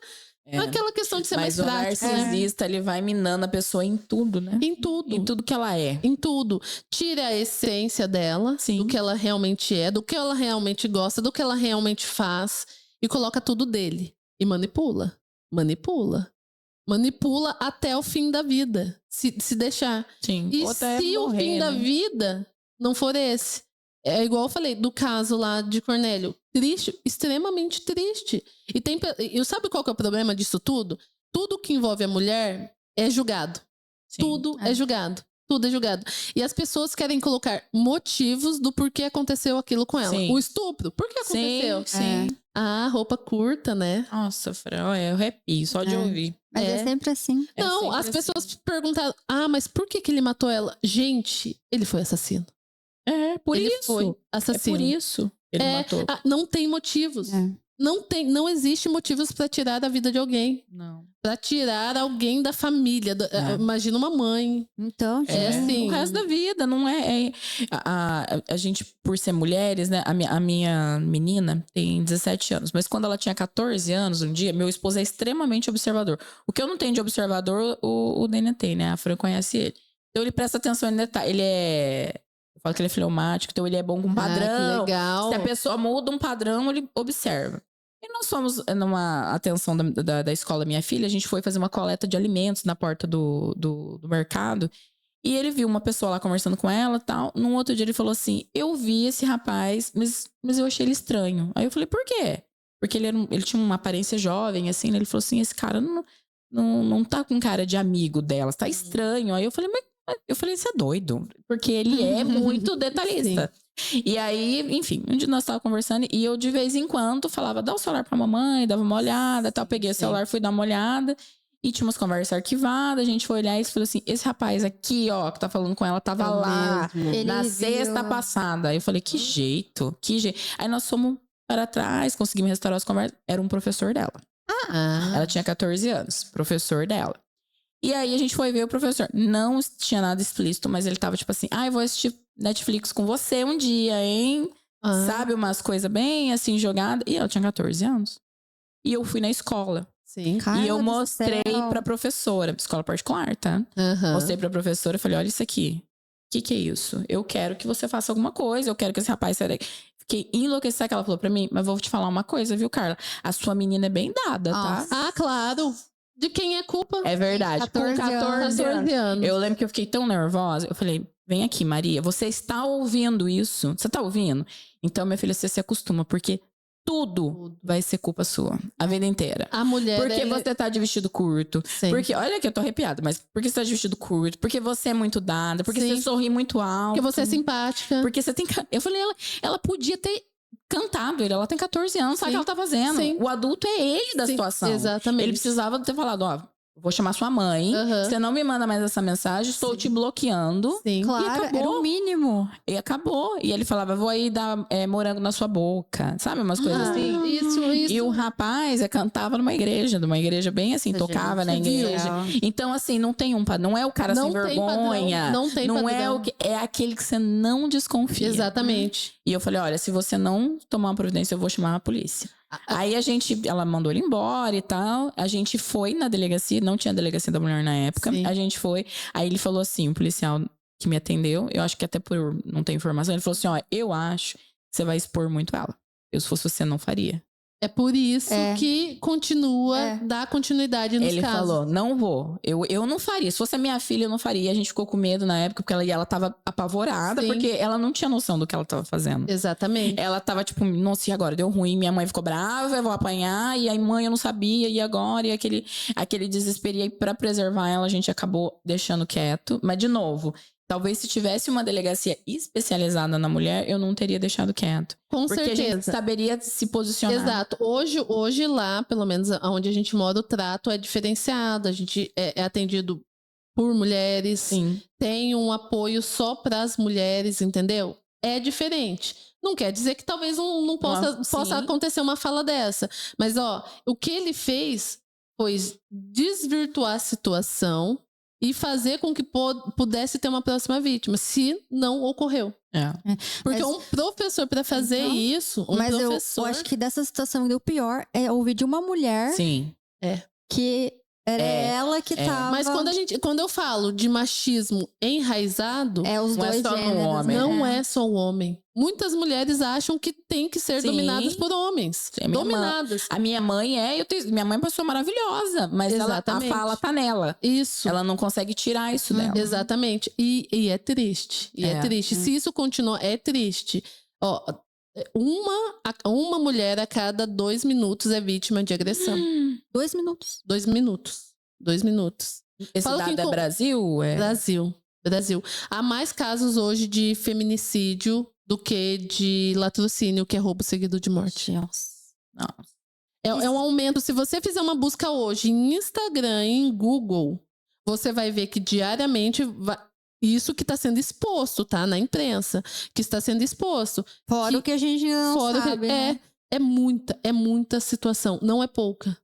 [SPEAKER 3] Aquela questão de ser mais prática.
[SPEAKER 1] Mas o narcisista, ele vai minando a pessoa em tudo, né?
[SPEAKER 3] Em tudo.
[SPEAKER 1] Em tudo que ela é.
[SPEAKER 3] Em tudo. Tira a essência dela, do que ela realmente é, do que ela realmente gosta, do que ela realmente faz e coloca tudo dele. E manipula. Manipula até o fim da vida. Se deixar.
[SPEAKER 1] Sim.
[SPEAKER 3] E se o fim da vida não for esse? É igual eu falei, do caso lá de Cornélio. Triste, extremamente triste. E sabe qual que é o problema disso tudo? Tudo que envolve a mulher é julgado.
[SPEAKER 1] Sim.
[SPEAKER 3] Tudo é julgado. Tudo é julgado. E as pessoas querem colocar motivos do porquê aconteceu aquilo com ela.
[SPEAKER 1] Sim.
[SPEAKER 3] O estupro, por que aconteceu?
[SPEAKER 1] Sim.
[SPEAKER 3] Ah, roupa curta, né?
[SPEAKER 1] Nossa, Fran, eu arrepio só de ouvir.
[SPEAKER 2] Mas é sempre assim.
[SPEAKER 1] É
[SPEAKER 3] Não,
[SPEAKER 1] sempre
[SPEAKER 3] as
[SPEAKER 1] assim.
[SPEAKER 3] pessoas perguntaram, mas por que ele matou ela? Gente, ele foi assassino.
[SPEAKER 1] É, por
[SPEAKER 3] Ele
[SPEAKER 1] isso.
[SPEAKER 3] foi
[SPEAKER 1] É
[SPEAKER 3] assassino.
[SPEAKER 1] por isso que ele matou.
[SPEAKER 3] Não tem motivos.
[SPEAKER 2] É.
[SPEAKER 3] Não existe motivos pra tirar a vida de alguém.
[SPEAKER 1] Não.
[SPEAKER 3] Pra tirar alguém da família. Imagina uma mãe.
[SPEAKER 2] Então,
[SPEAKER 3] É assim.
[SPEAKER 1] O resto da vida, não é. A gente, por ser mulheres, né? A minha menina tem 17 anos, mas quando ela tinha 14 anos, um dia, meu esposo é extremamente observador. O que eu não tenho de observador, o Daniel tem, né? A Fran conhece ele. Então ele presta atenção em detalhe. Ele é. Eu falo que ele é fleumático, então ele é bom com padrão.
[SPEAKER 3] Que legal.
[SPEAKER 1] Se a pessoa muda um padrão, ele observa. E nós fomos numa atenção da escola minha filha, a gente foi fazer uma coleta de alimentos na porta do mercado. E ele viu uma pessoa lá conversando com ela e tal. Num outro dia ele falou assim, eu vi esse rapaz, mas eu achei ele estranho. Aí eu falei, por quê? Porque ele tinha uma aparência jovem, assim, né? Ele falou assim, esse cara não tá com cara de amigo dela, tá estranho. Aí eu falei, você é doido. Porque ele é muito detalhista. E aí, enfim, um dia nós estávamos conversando e eu de vez em quando falava, dá o celular pra mamãe, dava uma olhada e tal. Peguei o celular, fui dar uma olhada e tinha umas conversas arquivadas. A gente foi olhar e falou assim, esse rapaz aqui, ó, que tá falando com ela, tava lá na sexta passada. Aí eu falei, que jeito. Aí nós fomos para trás, conseguimos restaurar as conversas. Era um professor dela. Ela tinha 14 anos, professor dela. E aí a gente foi ver o professor. Não tinha nada explícito, mas ele tava tipo assim, eu vou assistir Netflix com você um dia, hein? Sabe, umas coisas bem assim, jogadas. E ela tinha 14 anos. E eu fui na escola.
[SPEAKER 3] Sim.
[SPEAKER 1] E eu mostrei pra professora, escola particular, tá? Mostrei pra professora e falei, olha isso aqui. O que é isso? Eu quero que você faça alguma coisa, eu quero que esse rapaz saia daqui. Fiquei enlouquecida que ela falou pra mim, mas vou te falar uma coisa, viu, Carla? A sua menina é bem dada, tá?
[SPEAKER 3] Ah, claro. De quem é culpa?
[SPEAKER 1] É verdade.
[SPEAKER 2] 14
[SPEAKER 1] Com 14
[SPEAKER 3] anos.
[SPEAKER 1] Eu lembro que eu fiquei tão nervosa. Eu falei, vem aqui, Maria. Você está ouvindo isso? Você tá ouvindo? Então, minha filha, você se acostuma. Porque tudo vai ser culpa sua. A vida inteira.
[SPEAKER 3] A mulher
[SPEAKER 1] Porque você tá de vestido curto.
[SPEAKER 3] Sim.
[SPEAKER 1] Porque, olha que eu tô arrepiada. Mas porque você tá de vestido curto. Porque você é muito dada. Porque
[SPEAKER 3] Sim.
[SPEAKER 1] você sorri muito alto.
[SPEAKER 3] Porque você é simpática.
[SPEAKER 1] Porque você tem... Eu falei, ela podia ter... cantado ele, ela tem 14 anos, sabe o que ela tá fazendo?
[SPEAKER 3] Sim.
[SPEAKER 1] O adulto é ele da situação.
[SPEAKER 3] Exatamente.
[SPEAKER 1] Ele precisava ter falado, ó, vou chamar sua mãe, você não me manda mais essa mensagem, estou te bloqueando.
[SPEAKER 3] Sim.
[SPEAKER 2] Claro, era o mínimo.
[SPEAKER 1] E acabou. E ele falava, vou aí dar morango na sua boca. Sabe, umas coisas assim.
[SPEAKER 3] Isso.
[SPEAKER 1] E o rapaz cantava numa igreja bem assim, tocava na igreja. Então, assim, não tem não é o cara sem vergonha.
[SPEAKER 3] Não tem
[SPEAKER 1] não
[SPEAKER 3] padrão.
[SPEAKER 1] é aquele que você não desconfia.
[SPEAKER 3] Exatamente.
[SPEAKER 1] E eu falei, olha, se você não tomar uma providência, eu vou chamar a polícia. Aí ela mandou ele embora e tal. A gente foi na delegacia, não tinha delegacia da mulher na época.
[SPEAKER 3] Sim.
[SPEAKER 1] A gente foi. Aí ele falou assim, o policial que me atendeu, eu acho que até por não ter informação, ele falou assim, ó, eu acho que você vai expor muito ela. Eu, se fosse você, não faria.
[SPEAKER 3] É por isso que dá continuidade nos
[SPEAKER 1] Ele
[SPEAKER 3] casos.
[SPEAKER 1] falou, não vou. Eu não faria. Se fosse a minha filha, eu não faria. E a gente ficou com medo na época, porque ela tava apavorada,
[SPEAKER 3] Sim.
[SPEAKER 1] porque ela não tinha noção do que ela tava fazendo.
[SPEAKER 3] Exatamente.
[SPEAKER 1] Ela tava tipo, nossa, e agora? Deu ruim, minha mãe ficou brava, eu vou apanhar, e aí mãe eu não sabia, e agora? E aquele desespero. E aí pra preservar ela, a gente acabou deixando quieto. Mas de novo, talvez se tivesse uma delegacia especializada na mulher, eu não teria deixado quieto.
[SPEAKER 3] Com
[SPEAKER 1] porque
[SPEAKER 3] certeza.
[SPEAKER 1] a gente saberia se posicionar.
[SPEAKER 3] Exato. Hoje lá, pelo menos onde a gente mora, o trato é diferenciado. A gente é atendido por mulheres.
[SPEAKER 1] Sim.
[SPEAKER 3] Tem um apoio só para as mulheres, entendeu? É diferente. Não quer dizer que talvez não possa acontecer uma fala dessa. Mas, ó, o que ele fez foi desvirtuar a situação e fazer com que pudesse ter uma próxima vítima, se não ocorreu. Porque um professor, para fazer isso,
[SPEAKER 2] eu acho que dessa situação o pior é ouvir de uma mulher
[SPEAKER 1] Sim.
[SPEAKER 2] que era ela que tava...
[SPEAKER 3] Mas quando eu falo de machismo enraizado,
[SPEAKER 2] os
[SPEAKER 1] não
[SPEAKER 2] dois
[SPEAKER 1] é só no
[SPEAKER 2] gêneros,
[SPEAKER 1] homem.
[SPEAKER 3] não é só o homem. Muitas mulheres acham que tem que ser dominadas por homens.
[SPEAKER 1] Sim, dominadas. A minha mãe minha mãe é uma pessoa maravilhosa, mas a fala tá nela.
[SPEAKER 3] Isso.
[SPEAKER 1] Ela não consegue tirar isso dela.
[SPEAKER 3] Exatamente. E é triste. É triste. Se isso continuar, é triste. Ó, uma mulher a cada 2 minutos é vítima de agressão.
[SPEAKER 2] 2 minutos.
[SPEAKER 3] 2 minutos. 2 minutos.
[SPEAKER 1] Esse
[SPEAKER 3] Fala
[SPEAKER 1] dado
[SPEAKER 3] que
[SPEAKER 1] é Brasil?
[SPEAKER 3] Brasil. Há mais casos hoje de feminicídio do que de latrocínio, que é roubo seguido de morte.
[SPEAKER 2] Nossa.
[SPEAKER 3] É um aumento. Se você fizer uma busca hoje em Instagram, em Google, você vai ver que diariamente isso que está sendo exposto, tá? Na imprensa, que está sendo exposto.
[SPEAKER 2] Fora o que a gente não sabe, né?
[SPEAKER 3] É muita situação. Não é pouca.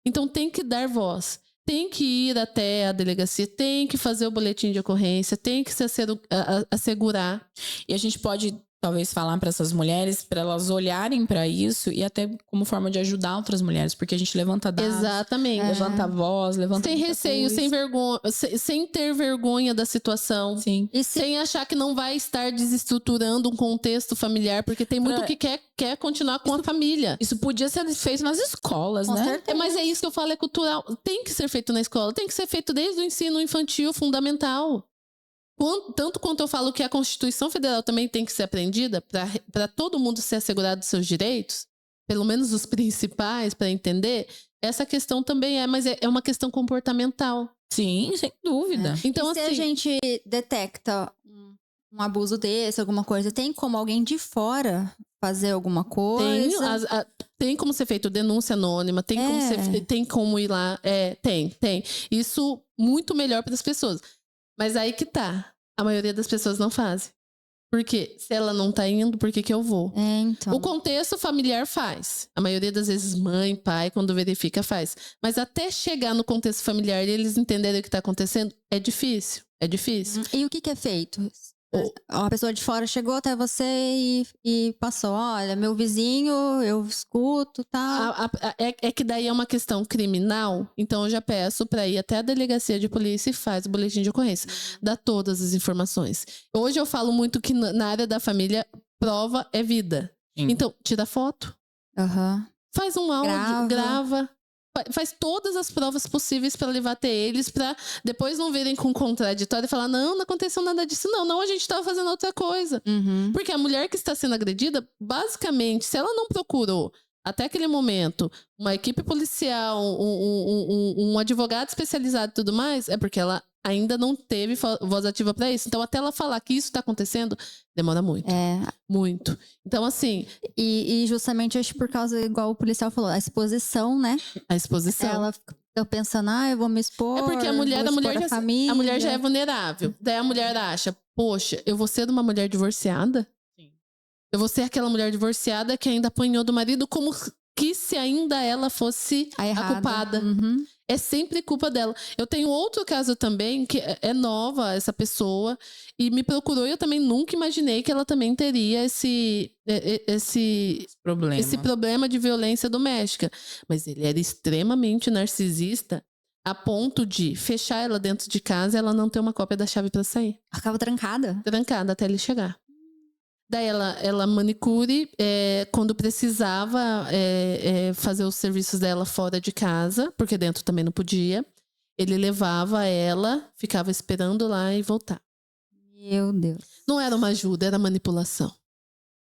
[SPEAKER 3] Então tem que dar voz. Tem que ir até a delegacia, tem que fazer o boletim de ocorrência, tem que se assegurar.
[SPEAKER 1] E a gente pode, talvez, falar para essas mulheres, para elas olharem para isso e até como forma de ajudar outras mulheres, porque a gente levanta dados,
[SPEAKER 3] Exatamente.
[SPEAKER 1] levanta a voz, levanta
[SPEAKER 3] sem receio, sem vergonha, sem ter vergonha da situação.
[SPEAKER 1] Sim.
[SPEAKER 2] E
[SPEAKER 3] sem achar que não vai estar desestruturando um contexto familiar, porque tem muito que quer continuar com a família.
[SPEAKER 1] Isso podia ser feito nas escolas,
[SPEAKER 2] Com
[SPEAKER 1] né?
[SPEAKER 2] certeza.
[SPEAKER 3] Mas é isso que eu falo, é cultural. Tem que ser feito na escola, tem que ser feito desde o ensino infantil fundamental. Tanto quanto eu falo que a Constituição Federal também tem que ser aprendida para todo mundo ser assegurado dos seus direitos, pelo menos os principais, para entender, essa questão também mas é uma questão comportamental.
[SPEAKER 1] Sim, sem dúvida.
[SPEAKER 3] Então,
[SPEAKER 2] e se
[SPEAKER 3] assim,
[SPEAKER 2] a gente detecta um abuso desse, alguma coisa, tem como alguém de fora fazer alguma coisa?
[SPEAKER 3] Tem como ser feito denúncia anônima, tem como ir lá. Tem. Isso muito melhor para as pessoas. Mas aí que tá. A maioria das pessoas não fazem. Por quê? Se ela não tá indo, por que eu vou?
[SPEAKER 2] Então.
[SPEAKER 3] O contexto familiar faz. A maioria das vezes mãe, pai, quando verifica, faz. Mas até chegar no contexto familiar e eles entenderem o que tá acontecendo, é difícil.
[SPEAKER 2] E o que é feito? Uma pessoa de fora chegou até você e passou. Olha, meu vizinho, eu escuto, tal.
[SPEAKER 3] É que daí é uma questão criminal. Então eu já peço para ir até a delegacia de polícia e faz o boletim de ocorrência. Dá todas as informações. Hoje eu falo muito que na área da família, prova é vida.
[SPEAKER 1] Sim.
[SPEAKER 3] Então, tira foto. Faz um áudio, grava. Faz todas as provas possíveis para levar até eles, para depois não virem com contraditório e falar, não aconteceu nada disso. Não, a gente estava fazendo outra coisa. Porque a mulher que está sendo agredida, basicamente, se ela não procurou até aquele momento uma equipe policial, um advogado especializado e tudo mais, é porque ela ainda não teve voz ativa para isso. Então, até ela falar que isso está acontecendo, demora muito. Muito. Então, assim...
[SPEAKER 2] E justamente, acho por causa, igual o policial falou, a exposição, né?
[SPEAKER 3] A exposição.
[SPEAKER 2] Ela fica pensando, eu vou me expor.
[SPEAKER 3] É porque a mulher já é vulnerável. Daí a mulher acha, poxa, eu vou ser uma mulher divorciada? Sim. Eu vou ser aquela mulher divorciada que ainda apanhou do marido, como que se ainda ela fosse a culpada. É sempre culpa dela. Eu tenho outro caso também, que é nova essa pessoa, e me procurou e eu também nunca imaginei que ela também teria esse problema de violência doméstica. Mas ele era extremamente narcisista, a ponto de fechar ela dentro de casa e ela não ter uma cópia da chave para sair.
[SPEAKER 2] Acaba trancada?
[SPEAKER 3] Trancada até ele chegar. Daí ela manicure, quando precisava fazer os serviços dela fora de casa, porque dentro também não podia. Ele levava ela, ficava esperando lá e voltava.
[SPEAKER 2] Meu Deus.
[SPEAKER 3] Não era uma ajuda, era manipulação.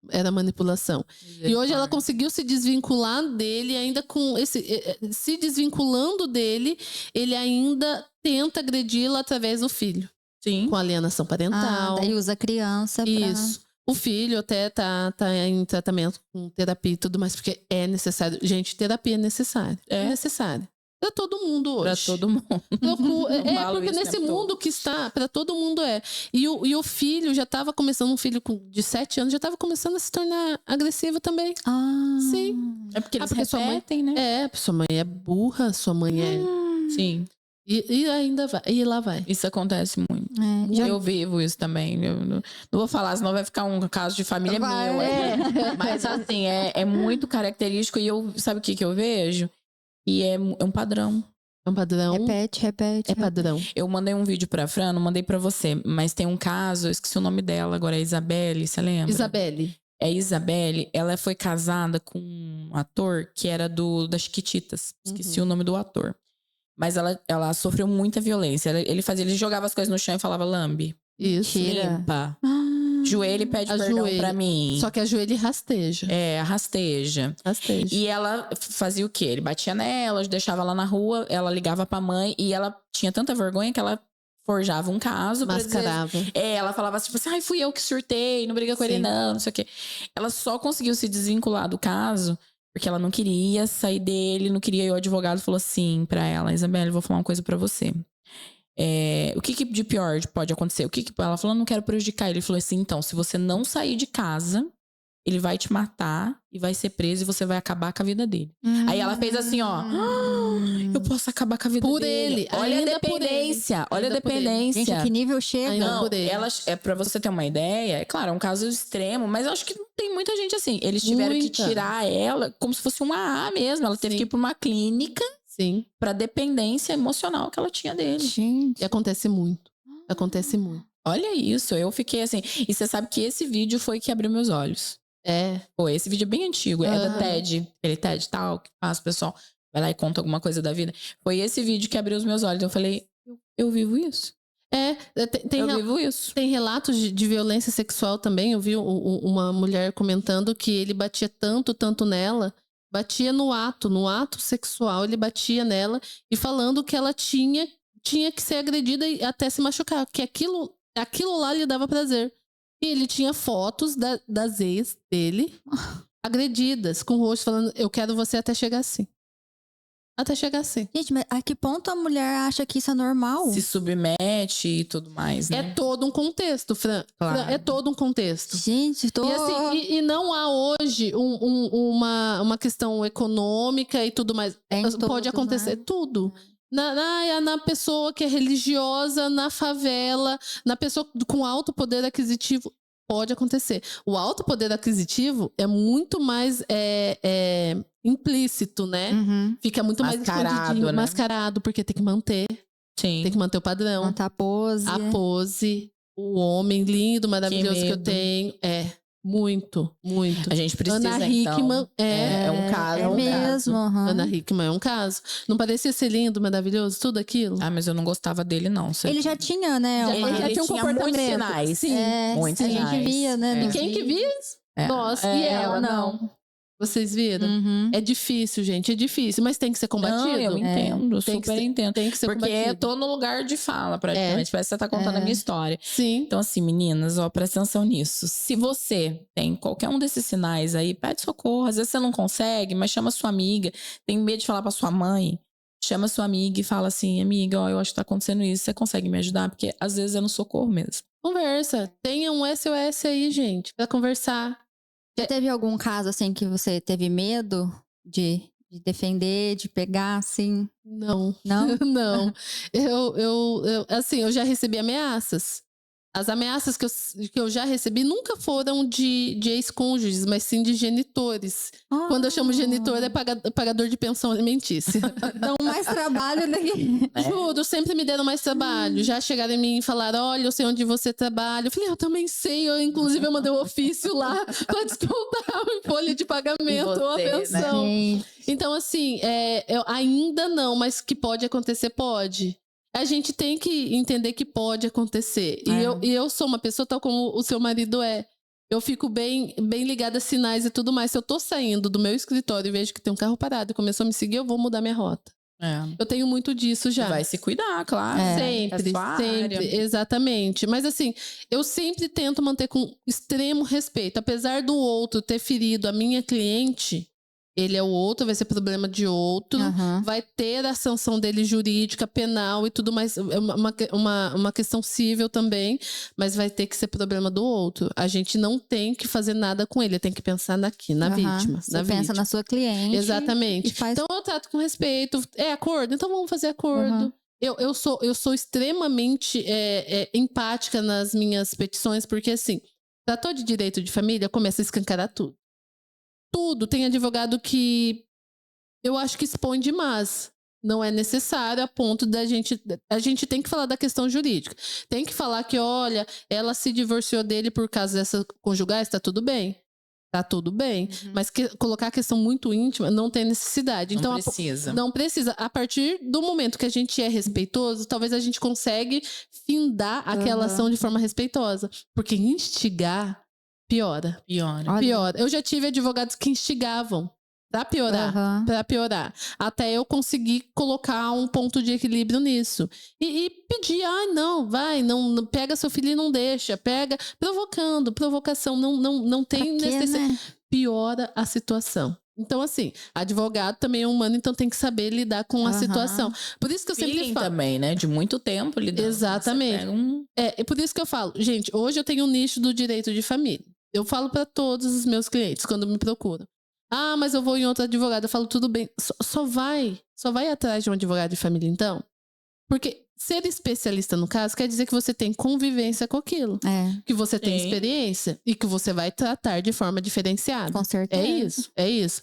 [SPEAKER 3] Era manipulação. E hoje ela conseguiu se desvincular dele, ainda com se desvinculando dele, ele ainda tenta agredi-la através do filho.
[SPEAKER 1] Sim.
[SPEAKER 3] Com alienação parental.
[SPEAKER 2] Daí usa a criança pra...
[SPEAKER 3] Isso. O filho até tá em tratamento com terapia e tudo mais, porque é necessário. Gente, terapia é necessária. É necessário. Pra todo mundo hoje.
[SPEAKER 1] Pra todo mundo.
[SPEAKER 3] Porque nesse mundo que está, pra todo mundo é. E o filho já tava começando, um filho de 7 anos, já tava começando a se tornar agressivo também. Sim.
[SPEAKER 1] É porque eles
[SPEAKER 3] repetem, né? Sua mãe é burra, sua mãe é...
[SPEAKER 1] Sim.
[SPEAKER 3] E ainda vai, e lá vai.
[SPEAKER 1] Isso acontece muito. Eu vivo isso também. Eu não vou falar, senão vai ficar um caso de família meu. Mas assim, é muito característico. E sabe o que eu vejo? E é um padrão.
[SPEAKER 3] É um padrão.
[SPEAKER 2] Repete.
[SPEAKER 3] É padrão.
[SPEAKER 1] Eu mandei um vídeo pra Fran, não mandei pra você. Mas tem um caso, eu esqueci o nome dela agora, é Isabelle, você lembra?
[SPEAKER 3] Isabelle.
[SPEAKER 1] Isabelle, ela foi casada com um ator que era das Chiquititas. Esqueci o nome do ator. Mas ela sofreu muita violência. Ele jogava as coisas no chão e falava lambe.
[SPEAKER 3] Isso.
[SPEAKER 1] Limpa. Joelha e pede perdão
[SPEAKER 3] Ajoelha.
[SPEAKER 1] pra mim.
[SPEAKER 3] Só que ajoelha e rasteja.
[SPEAKER 1] Rasteja.
[SPEAKER 3] Rasteja.
[SPEAKER 1] E ela fazia o quê? Ele batia nela, deixava ela na rua, ela ligava pra mãe e ela tinha tanta vergonha que ela forjava um caso.
[SPEAKER 3] Mascarava.
[SPEAKER 1] Pra dizer, ela falava tipo assim, ai, fui eu que surtei, não briga com ele não sei o quê. Ela só conseguiu se desvincular do caso porque ela não queria sair dele, não queria. E o advogado falou assim pra ela, Isabelle, eu vou falar uma coisa pra você. O que de pior pode acontecer? Ela falou, não quero prejudicar ele. Ele falou assim, então, se você não sair de casa, ele vai te matar e vai ser preso e você vai acabar com a vida dele. Aí ela fez assim, ó. Eu posso acabar com a vida
[SPEAKER 3] por
[SPEAKER 1] dele.
[SPEAKER 3] Ele.
[SPEAKER 1] Olha
[SPEAKER 3] Ainda
[SPEAKER 1] a dependência. Olha a
[SPEAKER 3] Ainda por ele.
[SPEAKER 1] dependência.
[SPEAKER 2] Gente, a que nível chega?
[SPEAKER 3] Ainda
[SPEAKER 1] Não,
[SPEAKER 3] por ele.
[SPEAKER 1] pra você ter uma ideia, é claro, é um caso extremo, mas eu acho que tem muita gente assim. Eles tiveram que tirar ela como se fosse uma AA mesmo. Ela teve que ir pra uma clínica.
[SPEAKER 3] Sim.
[SPEAKER 1] Pra dependência emocional que ela tinha dele.
[SPEAKER 2] Gente.
[SPEAKER 3] E acontece muito. Acontece muito.
[SPEAKER 1] Olha isso, eu fiquei assim. E você sabe que esse vídeo foi que abriu meus olhos. Pô, esse vídeo é bem antigo, é da TED. Ele TED tal, que faz, o pessoal vai lá e conta alguma coisa da vida. Foi esse vídeo que abriu os meus olhos. Eu falei, eu vivo isso. Eu vivo isso.
[SPEAKER 3] Tem relatos de violência sexual também. Eu vi uma mulher comentando que ele batia tanto nela. Batia no ato sexual, ele batia nela e falando que ela tinha que ser agredida e até se machucar, que aquilo lá lhe dava prazer. E ele tinha fotos das ex dele agredidas, com o rosto falando, eu quero você até chegar assim. Até chegar assim.
[SPEAKER 2] Gente, mas a que ponto a mulher acha que isso é normal?
[SPEAKER 1] Se submete e tudo mais, né?
[SPEAKER 3] É todo um contexto, Fran.
[SPEAKER 1] Claro.
[SPEAKER 3] É todo um contexto.
[SPEAKER 2] Gente,
[SPEAKER 3] E, assim, e não há hoje uma questão econômica e tudo mais. Pode acontecer tudo. Na pessoa que é religiosa, na favela, na pessoa com alto poder aquisitivo, pode acontecer. O alto poder aquisitivo é muito mais implícito, né? Fica muito mais escondidinho,
[SPEAKER 1] né?
[SPEAKER 3] mascarado, porque tem que manter.
[SPEAKER 1] Sim.
[SPEAKER 3] Tem que manter o padrão.
[SPEAKER 2] Manter a pose.
[SPEAKER 3] A pose, o homem lindo, maravilhoso que eu tenho. Muito.
[SPEAKER 1] A gente precisa,
[SPEAKER 3] Ana Hickman
[SPEAKER 1] então. É um caso.
[SPEAKER 2] É mesmo.
[SPEAKER 3] Ana Hickman é um caso. Não parecia ser lindo, maravilhoso, tudo aquilo?
[SPEAKER 1] Ah, mas eu não gostava dele, não.
[SPEAKER 2] Ele já tinha, né?
[SPEAKER 1] Ele já tinha um comportamento. Muitos sinais.
[SPEAKER 3] Sim.
[SPEAKER 1] Muitos
[SPEAKER 2] a
[SPEAKER 1] sinais.
[SPEAKER 2] gente via, né?
[SPEAKER 3] E quem que via? Nós. E ela não. Vocês viram? É difícil, gente. É difícil, mas tem que ser combatido.
[SPEAKER 1] Não, eu entendo, super entendo.
[SPEAKER 3] Tem que ser
[SPEAKER 1] porque
[SPEAKER 3] combatido.
[SPEAKER 1] eu tô no lugar de fala, praticamente. Parece que você tá contando a minha história.
[SPEAKER 3] Sim.
[SPEAKER 1] Então, assim, meninas, ó, presta atenção nisso. Se você tem qualquer um desses sinais aí, pede socorro. Às vezes você não consegue, mas chama sua amiga. Tem medo de falar pra sua mãe. Chama sua amiga e fala assim, amiga, ó, eu acho que tá acontecendo isso. Você consegue me ajudar? Porque às vezes é no socorro mesmo.
[SPEAKER 3] Conversa. Tenha um SOS aí, gente, pra conversar.
[SPEAKER 2] Já teve algum caso, assim, que você teve medo de defender, de pegar, assim?
[SPEAKER 3] Não.
[SPEAKER 2] Não?
[SPEAKER 3] Não. Assim, eu já recebi ameaças. As ameaças que eu já recebi nunca foram de ex-cônjuges, mas sim de genitores. Quando eu chamo genitor, é pagador de pensão alimentícia.
[SPEAKER 2] Dão mais trabalho daqui.
[SPEAKER 3] Juro, sempre me deram mais trabalho. Já chegaram em mim e falaram, olha, eu sei onde você trabalha. Eu falei, eu também sei. Inclusive, eu mandei um ofício lá pra descontar a folha de pagamento ou a pensão.
[SPEAKER 2] Né?
[SPEAKER 3] Então, assim, eu ainda não, mas que pode acontecer, pode. A gente tem que entender que pode acontecer. E eu sou uma pessoa tal como o seu marido é. Eu fico bem ligada a sinais e tudo mais. Se eu tô saindo do meu escritório e vejo que tem um carro parado e começou a me seguir, eu vou mudar minha rota. Eu tenho muito disso já.
[SPEAKER 1] Você vai se cuidar, claro.
[SPEAKER 3] Sempre, exatamente. Mas assim, eu sempre tento manter com extremo respeito. Apesar do outro ter ferido a minha cliente... Ele é o outro, vai ser problema de outro. Vai ter a sanção dele jurídica, penal e tudo mais. É uma questão civil também. Mas vai ter que ser problema do outro. A gente não tem que fazer nada com ele. Tem que pensar na vítima.
[SPEAKER 2] Você pensa na sua cliente.
[SPEAKER 3] Exatamente. Então eu trato com respeito. É acordo? Então vamos fazer acordo. Eu sou extremamente empática nas minhas petições. Porque assim, tratou de direito de família, começa a escancarar tudo. Tudo. Tem advogado que eu acho que expõe demais. Não é necessário a ponto da gente... A gente tem que falar da questão jurídica. Tem que falar que, olha, ela se divorciou dele por causa dessas conjugais, tá tudo bem. Tá tudo bem. Mas colocar a questão muito íntima não tem necessidade. Então,
[SPEAKER 1] Não precisa.
[SPEAKER 3] Não precisa. A partir do momento que a gente é respeitoso, talvez a gente consegue findar aquela ação de forma respeitosa. Porque instigar piora.
[SPEAKER 1] Piora.
[SPEAKER 3] Piora. Eu já tive advogados que instigavam pra piorar. Pra piorar. Até eu conseguir colocar um ponto de equilíbrio nisso. E pedir, não, vai, não pega seu filho e não deixa. Pega, provocando, provocação. Não tem necessidade. Né? Piora a situação. Então, assim, advogado também é humano, então tem que saber lidar com a situação. Por isso que eu sempre falo.
[SPEAKER 1] Também, né? De muito tempo lidando.
[SPEAKER 3] Exatamente. É por isso que eu falo, gente, hoje eu tenho um nicho do direito de família. Eu falo para todos os meus clientes quando me procuram. Mas eu vou em outro advogado. Eu falo, tudo bem. Só vai atrás de um advogado de família, então. Porque ser especialista no caso quer dizer que você tem convivência com aquilo. Que você tem experiência e que você vai tratar de forma diferenciada.
[SPEAKER 2] Com certeza.
[SPEAKER 3] É isso.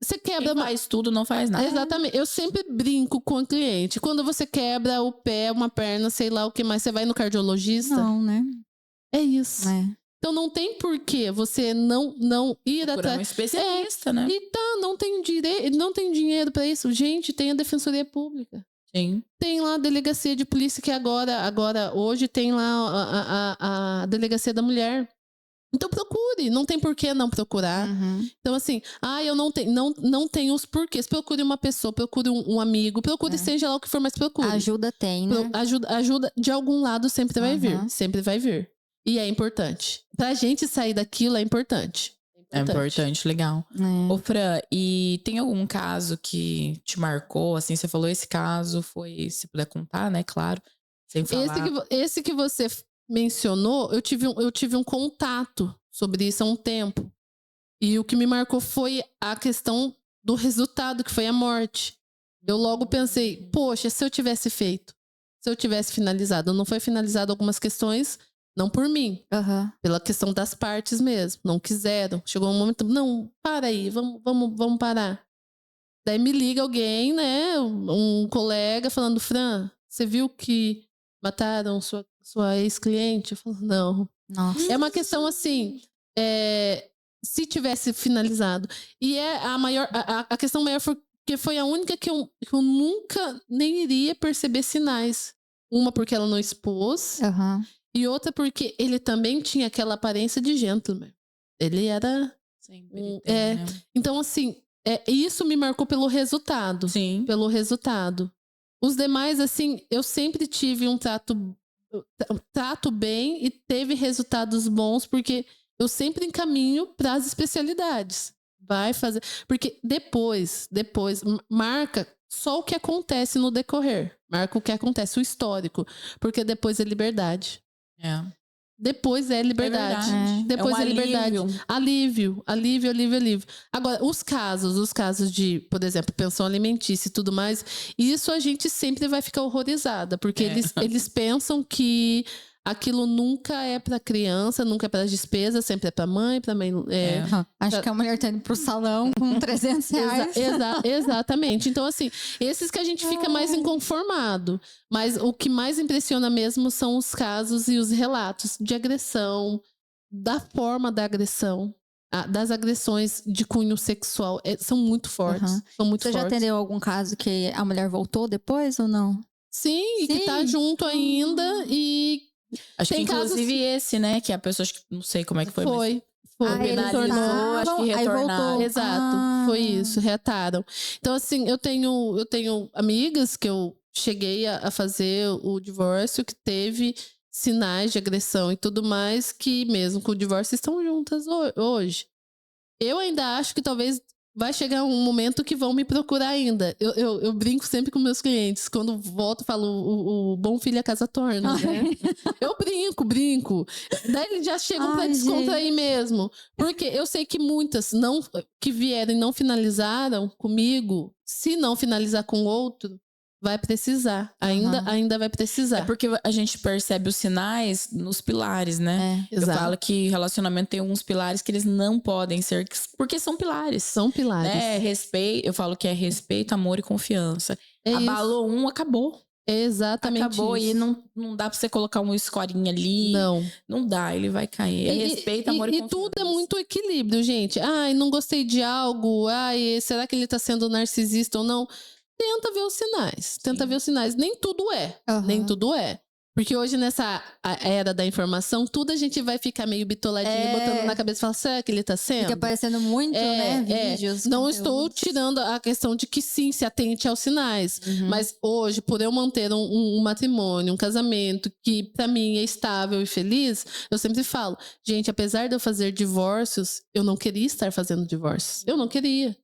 [SPEAKER 3] Você quebra...
[SPEAKER 1] Quem faz tudo, não faz nada.
[SPEAKER 3] Exatamente. Eu sempre brinco com o cliente. Quando você quebra o pé, uma perna, sei lá o que mais, você vai no cardiologista?
[SPEAKER 2] Não, né?
[SPEAKER 3] É isso. Então não tem porquê você não ir atrás.
[SPEAKER 1] Um especialista, né?
[SPEAKER 3] E não tem direito, não tem dinheiro pra isso. Gente, tem a Defensoria Pública.
[SPEAKER 1] Sim.
[SPEAKER 3] Tem lá a Delegacia de Polícia, que agora hoje tem lá a Delegacia da Mulher. Então procure, não tem por que não procurar. Então assim, eu não tenho os porquês. Procure uma pessoa, procure um amigo, procure seja lá o que for, mas procure.
[SPEAKER 2] Ajuda tem, né?
[SPEAKER 3] Ajuda de algum lado sempre vai vir, sempre vai vir. E é importante. Pra gente sair daquilo é importante.
[SPEAKER 1] É importante, legal. Ô, Fran, e tem algum caso que te marcou? Assim, você falou esse caso foi, se puder contar, né? Claro. Sem falar.
[SPEAKER 3] Esse que você mencionou, eu tive um contato sobre isso há um tempo. E o que me marcou foi a questão do resultado, que foi a morte. Eu logo pensei, poxa, se eu tivesse feito, se eu tivesse finalizado. Não foi finalizado algumas questões, não por mim, pela questão das partes mesmo. Não quiseram. Chegou um momento, não, para aí, vamos parar. Daí me liga alguém, né, um colega falando, Fran, você viu que mataram sua ex-cliente? Eu falo, não.
[SPEAKER 2] Nossa.
[SPEAKER 3] É uma questão assim, se tivesse finalizado. E a questão maior foi que foi a única que eu nunca nem iria perceber sinais. Uma porque ela não expôs. E outra porque ele também tinha aquela aparência de gentleman. Ele era...
[SPEAKER 1] Sempre tem, né?
[SPEAKER 3] Então, assim, isso me marcou pelo resultado.
[SPEAKER 1] Sim.
[SPEAKER 3] Pelo resultado. Os demais, assim, eu sempre tive um trato bem e teve resultados bons, porque eu sempre encaminho para as especialidades. Vai fazer... Porque depois, marca só o que acontece no decorrer. Marca o que acontece, o histórico. Porque depois é liberdade. Depois é liberdade. Depois é liberdade. Alívio. Agora, os casos de, por exemplo, pensão alimentícia e tudo mais, isso a gente sempre vai ficar horrorizada, porque eles pensam que aquilo nunca é pra criança, nunca é pra despesa, sempre é pra mãe,
[SPEAKER 2] Acho que a mulher tá indo pro salão com 300 reais.
[SPEAKER 3] Exatamente. Então, assim, esses que a gente fica mais inconformado. Mas o que mais impressiona mesmo são os casos e os relatos de agressão, da forma da agressão, das agressões de cunho sexual. São muito fortes. São muito
[SPEAKER 2] Você
[SPEAKER 3] fortes.
[SPEAKER 2] já atendeu algum caso que a mulher voltou depois ou não?
[SPEAKER 3] Sim, e que tá junto ainda e...
[SPEAKER 1] Acho que inclusive esse, né? Que a pessoa, não sei como é que foi.
[SPEAKER 3] Foi.
[SPEAKER 1] Penalizou, acho que retornaram.
[SPEAKER 3] Exato, foi isso, reataram. Então, assim, eu tenho amigas que eu cheguei a fazer o divórcio, que teve sinais de agressão e tudo mais, que mesmo com o divórcio estão juntas hoje. Eu ainda acho que talvez vai chegar um momento que vão me procurar ainda. Eu brinco sempre com meus clientes. Quando volto, falo, o bom filho a casa torna, né? Eu brinco. Daí eles já chegam pra descontrair mesmo. Porque eu sei que muitas que vieram e não finalizaram comigo, se não finalizar com outro, vai precisar. Ainda vai precisar.
[SPEAKER 1] É porque a gente percebe os sinais nos pilares, né? Eu
[SPEAKER 3] Exato.
[SPEAKER 1] falo que relacionamento tem alguns pilares que eles não podem ser, porque são pilares.
[SPEAKER 3] São pilares.
[SPEAKER 1] Né? Respeito, eu falo que é respeito, amor e confiança. Abalou um, acabou.
[SPEAKER 3] Exatamente
[SPEAKER 1] Acabou
[SPEAKER 3] isso.
[SPEAKER 1] e não dá pra você colocar uma escorinha ali.
[SPEAKER 3] Não.
[SPEAKER 1] Não dá, ele vai cair. É respeito, amor e
[SPEAKER 3] E
[SPEAKER 1] confiança.
[SPEAKER 3] tudo é muito equilíbrio, gente. Ai, não gostei de algo. Ai, será que ele tá sendo narcisista ou não? Tenta ver os sinais. Tenta
[SPEAKER 1] Sim.
[SPEAKER 3] ver os sinais. Nem tudo é.
[SPEAKER 2] Aham.
[SPEAKER 3] Nem tudo é. Porque hoje, nessa era da informação, tudo a gente vai ficar meio bitoladinho, botando na cabeça e falar, será que ele tá sendo?
[SPEAKER 2] Fica aparecendo muito, né? Vídeos.
[SPEAKER 3] Não
[SPEAKER 2] conteúdos.
[SPEAKER 3] estou tirando a questão de que sim, se atente aos sinais.
[SPEAKER 2] Uhum.
[SPEAKER 3] Mas hoje, por eu manter um matrimônio, um casamento que pra mim é estável e feliz, eu sempre falo, gente, apesar de eu fazer divórcios, eu não queria estar fazendo divórcios. Eu não queria.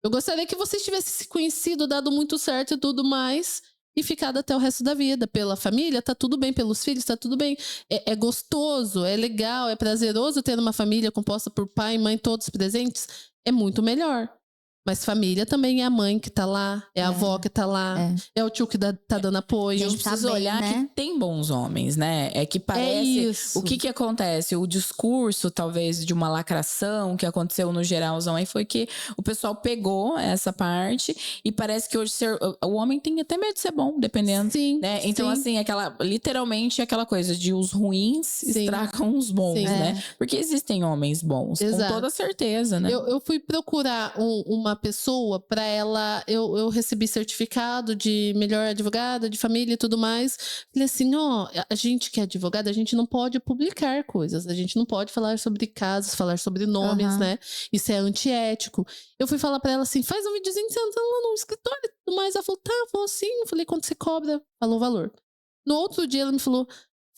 [SPEAKER 3] Eu gostaria que vocês tivessem se conhecido, dado muito certo e tudo mais, e ficado até o resto da vida. Pela família, tá tudo bem. Pelos filhos, tá tudo bem. É gostoso, é legal, é prazeroso ter uma família composta por pai e mãe, todos presentes. É muito melhor. Mas família também é a mãe que tá lá, é a avó que tá lá, é o tio que tá dando apoio.
[SPEAKER 1] A gente precisa olhar que tem bons homens, né? É que parece...
[SPEAKER 3] isso.
[SPEAKER 1] O que acontece? O discurso, talvez, de uma lacração que aconteceu no geralzão aí foi que o pessoal pegou essa parte e parece que hoje o homem tem até medo de ser bom, dependendo.
[SPEAKER 3] Sim,
[SPEAKER 1] né? Então,
[SPEAKER 3] sim.
[SPEAKER 1] assim, literalmente aquela coisa de os ruins estragam os bons,
[SPEAKER 3] Sim.
[SPEAKER 1] né? Porque existem homens bons,
[SPEAKER 3] Exato.
[SPEAKER 1] com toda certeza, né?
[SPEAKER 3] Eu fui procurar uma pessoa para ela. Eu recebi certificado de melhor advogada de família e tudo mais. Falei assim: ó, a gente que é advogada, a gente não pode publicar coisas, a gente não pode falar sobre casos, falar sobre nomes, né? Isso é antiético. Eu fui falar para ela assim: faz um videozinho sentando lá no escritório e tudo mais. Ela falou: tá, falou sim. Eu falei: quanto você cobra? Falou o valor. No outro dia ela me falou: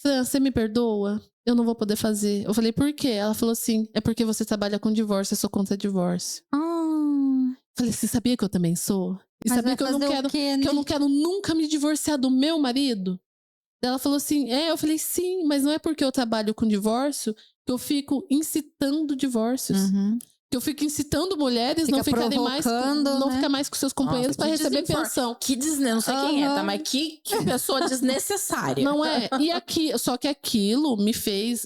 [SPEAKER 3] Fran, você me perdoa? Eu não vou poder fazer. Eu falei, por quê? Ela falou assim, é porque você trabalha com divórcio, eu sou contra divórcio. Falei, você sabia que eu também sou? E
[SPEAKER 2] Mas
[SPEAKER 3] sabia
[SPEAKER 2] vai
[SPEAKER 3] que eu não
[SPEAKER 2] fazer
[SPEAKER 3] quero,
[SPEAKER 2] o quê,
[SPEAKER 3] que eu
[SPEAKER 2] né?
[SPEAKER 3] não quero nunca me divorciar do meu marido? Ela falou assim, eu falei, sim, mas não é porque eu trabalho com divórcio que eu fico incitando divórcios. Que eu fico incitando mulheres
[SPEAKER 2] Fica
[SPEAKER 3] não ficarem mais
[SPEAKER 2] provocando,
[SPEAKER 3] não
[SPEAKER 2] né?
[SPEAKER 3] ficar mais com seus companheiros para receber pensão.
[SPEAKER 1] Não sei quem é, tá? Mas que pessoa desnecessária.
[SPEAKER 3] Não é? E aqui, só que aquilo me fez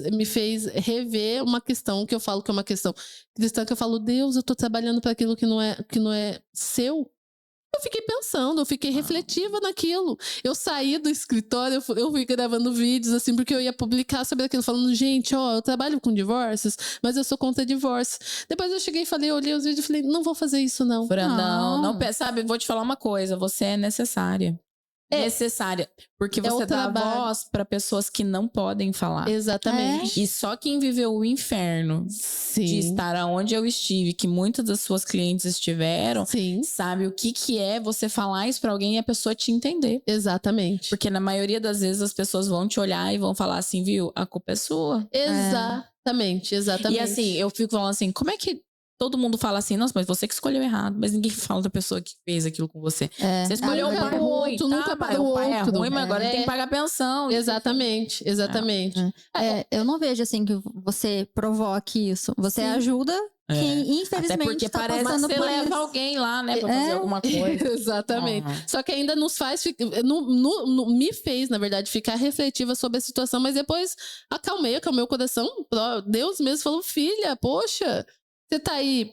[SPEAKER 3] rever uma questão que eu falo que é uma questão cristã, que eu falo, Deus, eu tô trabalhando para aquilo que não é seu. Eu fiquei pensando, eu fiquei refletiva naquilo. Eu saí do escritório, eu fui gravando vídeos, assim, porque eu ia publicar sobre aquilo, falando, gente, ó, eu trabalho com divórcios, mas eu sou contra divórcio. Depois eu cheguei e falei, eu olhei os vídeos e falei, não vou fazer isso, não.
[SPEAKER 1] Fran, não, sabe, vou te falar uma coisa, você é necessária. Necessária, porque você dá voz para pessoas que não podem falar.
[SPEAKER 3] Exatamente.
[SPEAKER 1] E só quem viveu o inferno de estar onde eu estive, que muitas das suas clientes estiveram, sabe o que é você falar isso para alguém e a pessoa te entender.
[SPEAKER 3] Exatamente.
[SPEAKER 1] Porque na maioria das vezes as pessoas vão te olhar e vão falar assim, viu, a culpa é sua.
[SPEAKER 3] Exatamente.
[SPEAKER 1] E assim, eu fico falando assim, como é que todo mundo fala assim, nossa, mas você que escolheu errado. Mas ninguém fala da pessoa que fez aquilo com você. Você escolheu o pai ruim,
[SPEAKER 3] nunca para o
[SPEAKER 1] pai é
[SPEAKER 3] outro.
[SPEAKER 1] ruim, mas agora tem que pagar pensão.
[SPEAKER 3] Exatamente.
[SPEAKER 2] Eu não vejo assim que você provoque isso. Você ajuda quem, infelizmente,
[SPEAKER 1] até porque
[SPEAKER 2] tá
[SPEAKER 1] parece que
[SPEAKER 2] passando
[SPEAKER 1] você
[SPEAKER 2] por
[SPEAKER 1] leva
[SPEAKER 2] isso.
[SPEAKER 1] alguém lá, né, pra fazer alguma coisa.
[SPEAKER 3] Exatamente. Só que ainda nos faz... me fez, na verdade, ficar refletiva sobre a situação. Mas depois acalmei o coração. Deus mesmo falou, filha, poxa... Você tá aí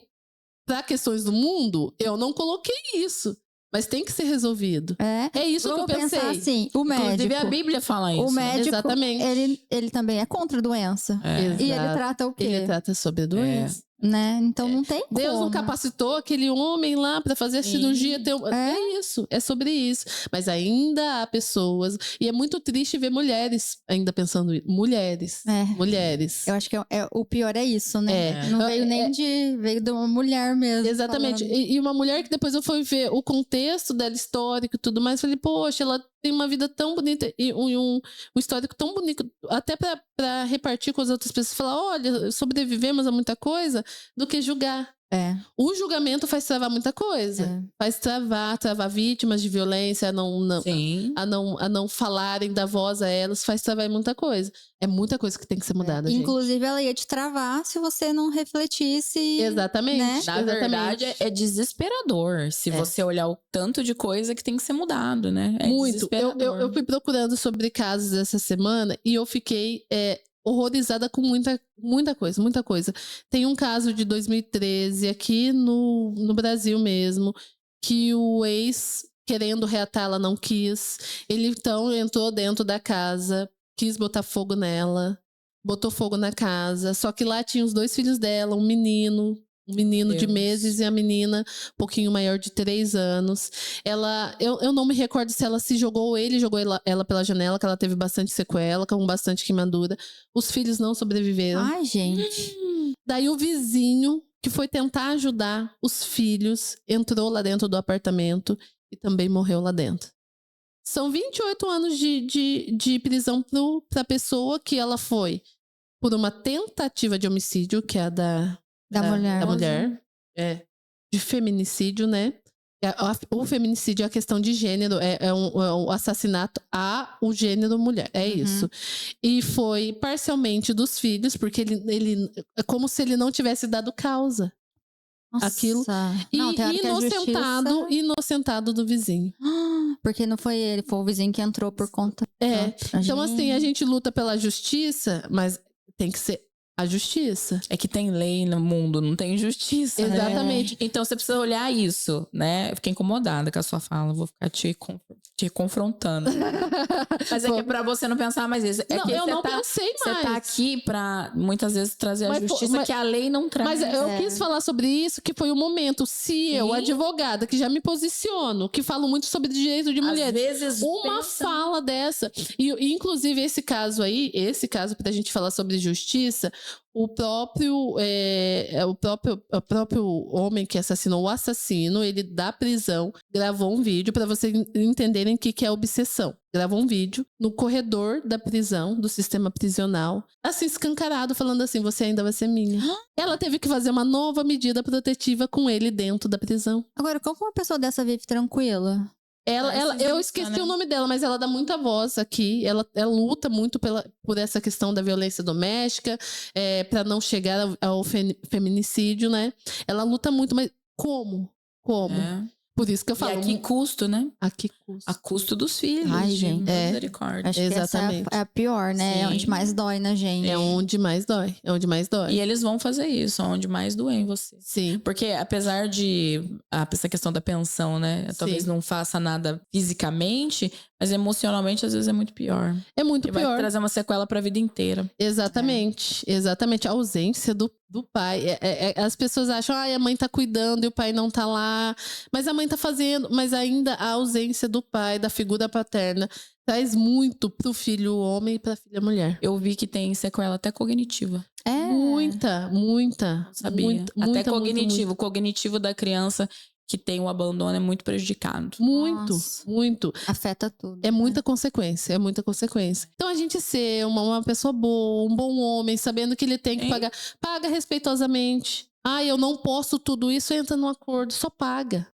[SPEAKER 3] pra questões do mundo? Eu não coloquei isso. Mas tem que ser resolvido. É isso que eu pensei.
[SPEAKER 2] Pensar assim, o médico...
[SPEAKER 1] Inclusive a Bíblia fala isso.
[SPEAKER 2] O médico,
[SPEAKER 3] exatamente.
[SPEAKER 2] Ele também é contra a doença. E ele trata o quê?
[SPEAKER 3] Ele trata sobre a doença.
[SPEAKER 2] Né? Então não tem como.
[SPEAKER 3] Deus não capacitou aquele homem lá pra fazer a cirurgia. É isso, é sobre isso. Mas ainda há pessoas, e é muito triste ver mulheres ainda pensando isso. Mulheres.
[SPEAKER 2] Eu acho que o pior é isso, né? Não veio nem veio de uma mulher mesmo.
[SPEAKER 3] Exatamente. E uma mulher que depois eu fui ver o contexto dela, histórico e tudo mais, falei, poxa, ela tem uma vida tão bonita e um histórico tão bonito, até pra repartir com as outras pessoas, falar, olha, sobrevivemos a muita coisa, do que julgar. O julgamento faz travar muita coisa. Faz travar vítimas de violência, a não falarem, dar voz a elas, faz travar muita coisa. É muita coisa que tem que ser mudada, gente.
[SPEAKER 2] Inclusive, ela ia te travar se você não refletisse.
[SPEAKER 3] Exatamente.
[SPEAKER 2] Né?
[SPEAKER 1] Na verdade, é desesperador se você olhar o tanto de coisa que tem que ser mudado, né?
[SPEAKER 3] Muito. Eu fui procurando sobre casos essa semana e eu fiquei horrorizada com muita coisa. Tem um caso de 2013 aqui no Brasil mesmo, que o ex querendo reatar, ela não quis. Ele então entrou dentro da casa, quis botar fogo nela, botou fogo na casa. Só que lá tinha os 2 filhos dela, um menino de meses e a menina um pouquinho maior de 3 anos. Eu não me recordo se ela se jogou ou ele jogou ela pela janela, que ela teve bastante sequela, com bastante queimadura. Os filhos não sobreviveram.
[SPEAKER 2] Ai, gente.
[SPEAKER 3] Daí o vizinho, que foi tentar ajudar os filhos, entrou lá dentro do apartamento e também morreu lá dentro. São 28 anos de prisão pra pessoa, que ela foi por uma tentativa de homicídio, que é a da mulher. De feminicídio, né? O feminicídio é a questão de gênero, é um assassinato o gênero mulher, isso. E foi parcialmente dos filhos, porque ele é como se ele não tivesse dado causa.
[SPEAKER 2] Nossa.
[SPEAKER 3] Aquilo.
[SPEAKER 2] Não,
[SPEAKER 3] Inocentado do vizinho.
[SPEAKER 2] Porque não foi ele, foi o vizinho que entrou por conta.
[SPEAKER 3] Então, assim, a gente luta pela justiça, mas tem que ser a justiça.
[SPEAKER 1] É que tem lei no mundo, não tem justiça.
[SPEAKER 3] Exatamente.
[SPEAKER 1] Então você precisa olhar isso, né? Eu fiquei incomodada com a sua fala, vou ficar te confrontando. Mas é que é pra você não pensar mais isso. É
[SPEAKER 3] não,
[SPEAKER 1] que
[SPEAKER 3] eu não pensei mais.
[SPEAKER 1] Você tá aqui pra muitas vezes trazer a justiça que a lei não traz.
[SPEAKER 3] Mas eu quis falar sobre isso, que foi o momento. Se eu, advogada, que já me posiciono, que falo muito sobre direito de mulheres,
[SPEAKER 1] vezes
[SPEAKER 3] uma fala dessa. E inclusive esse caso pra gente falar sobre justiça, o próprio homem que assassinou o assassino, ele da prisão gravou um vídeo para vocês entenderem o que é obsessão. Gravou um vídeo no corredor da prisão, do sistema prisional, assim, escancarado, falando assim: você ainda vai ser minha. Ela teve que fazer uma nova medida protetiva com ele dentro da prisão.
[SPEAKER 2] Agora, como uma pessoa dessa vive tranquila?
[SPEAKER 3] Eu esqueci o nome dela, mas ela dá muita voz aqui. Ela luta muito por essa questão da violência doméstica, para não chegar ao feminicídio, né? Ela luta muito, mas como? Por isso que eu falo.
[SPEAKER 1] E a que custo, né?
[SPEAKER 3] A que custo?
[SPEAKER 1] A custo dos filhos.
[SPEAKER 2] Ai, gente.
[SPEAKER 1] Misericórdia.
[SPEAKER 2] Acho que
[SPEAKER 3] exatamente.
[SPEAKER 2] essa é a pior, né?
[SPEAKER 1] Sim.
[SPEAKER 2] É onde mais dói na gente.
[SPEAKER 3] É onde mais dói.
[SPEAKER 1] E eles vão fazer isso, onde mais doer em você.
[SPEAKER 3] Sim.
[SPEAKER 1] Porque apesar de essa questão da pensão, né? Talvez não faça nada fisicamente, mas emocionalmente às vezes é muito pior.
[SPEAKER 3] É muito pior.
[SPEAKER 1] Vai trazer uma sequela pra vida inteira.
[SPEAKER 3] Exatamente. Exatamente. A ausência do pai. As pessoas acham, a mãe tá cuidando e o pai não tá lá. Mas a mãe tá fazendo. Mas ainda a ausência do pai, da figura paterna, traz muito pro filho homem e pra filha mulher.
[SPEAKER 1] Eu vi que tem sequela até cognitiva.
[SPEAKER 3] Muita.
[SPEAKER 1] Não sabia. Até cognitivo.
[SPEAKER 3] Muito.
[SPEAKER 1] O cognitivo da criança que tem o abandono é muito prejudicado.
[SPEAKER 3] Muito.
[SPEAKER 2] Afeta tudo.
[SPEAKER 3] É muita consequência, Então a gente ser uma pessoa boa, um bom homem, sabendo que ele tem que pagar. Paga respeitosamente. Eu não posso tudo isso, entra no acordo. Só paga.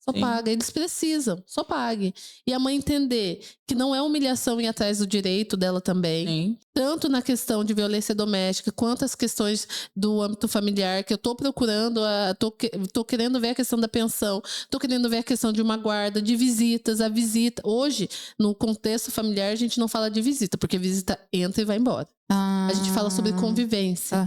[SPEAKER 3] Eles precisam, só pague. E a mãe entender que não é humilhação ir atrás do direito dela também.
[SPEAKER 1] Sim.
[SPEAKER 3] Tanto na questão de violência doméstica, quanto as questões do âmbito familiar, que eu tô procurando, tô querendo ver a questão da pensão, tô querendo ver a questão de uma guarda, de visitas, a visita. Hoje, no contexto familiar, a gente não fala de visita, porque visita entra e vai embora. A gente fala sobre convivência.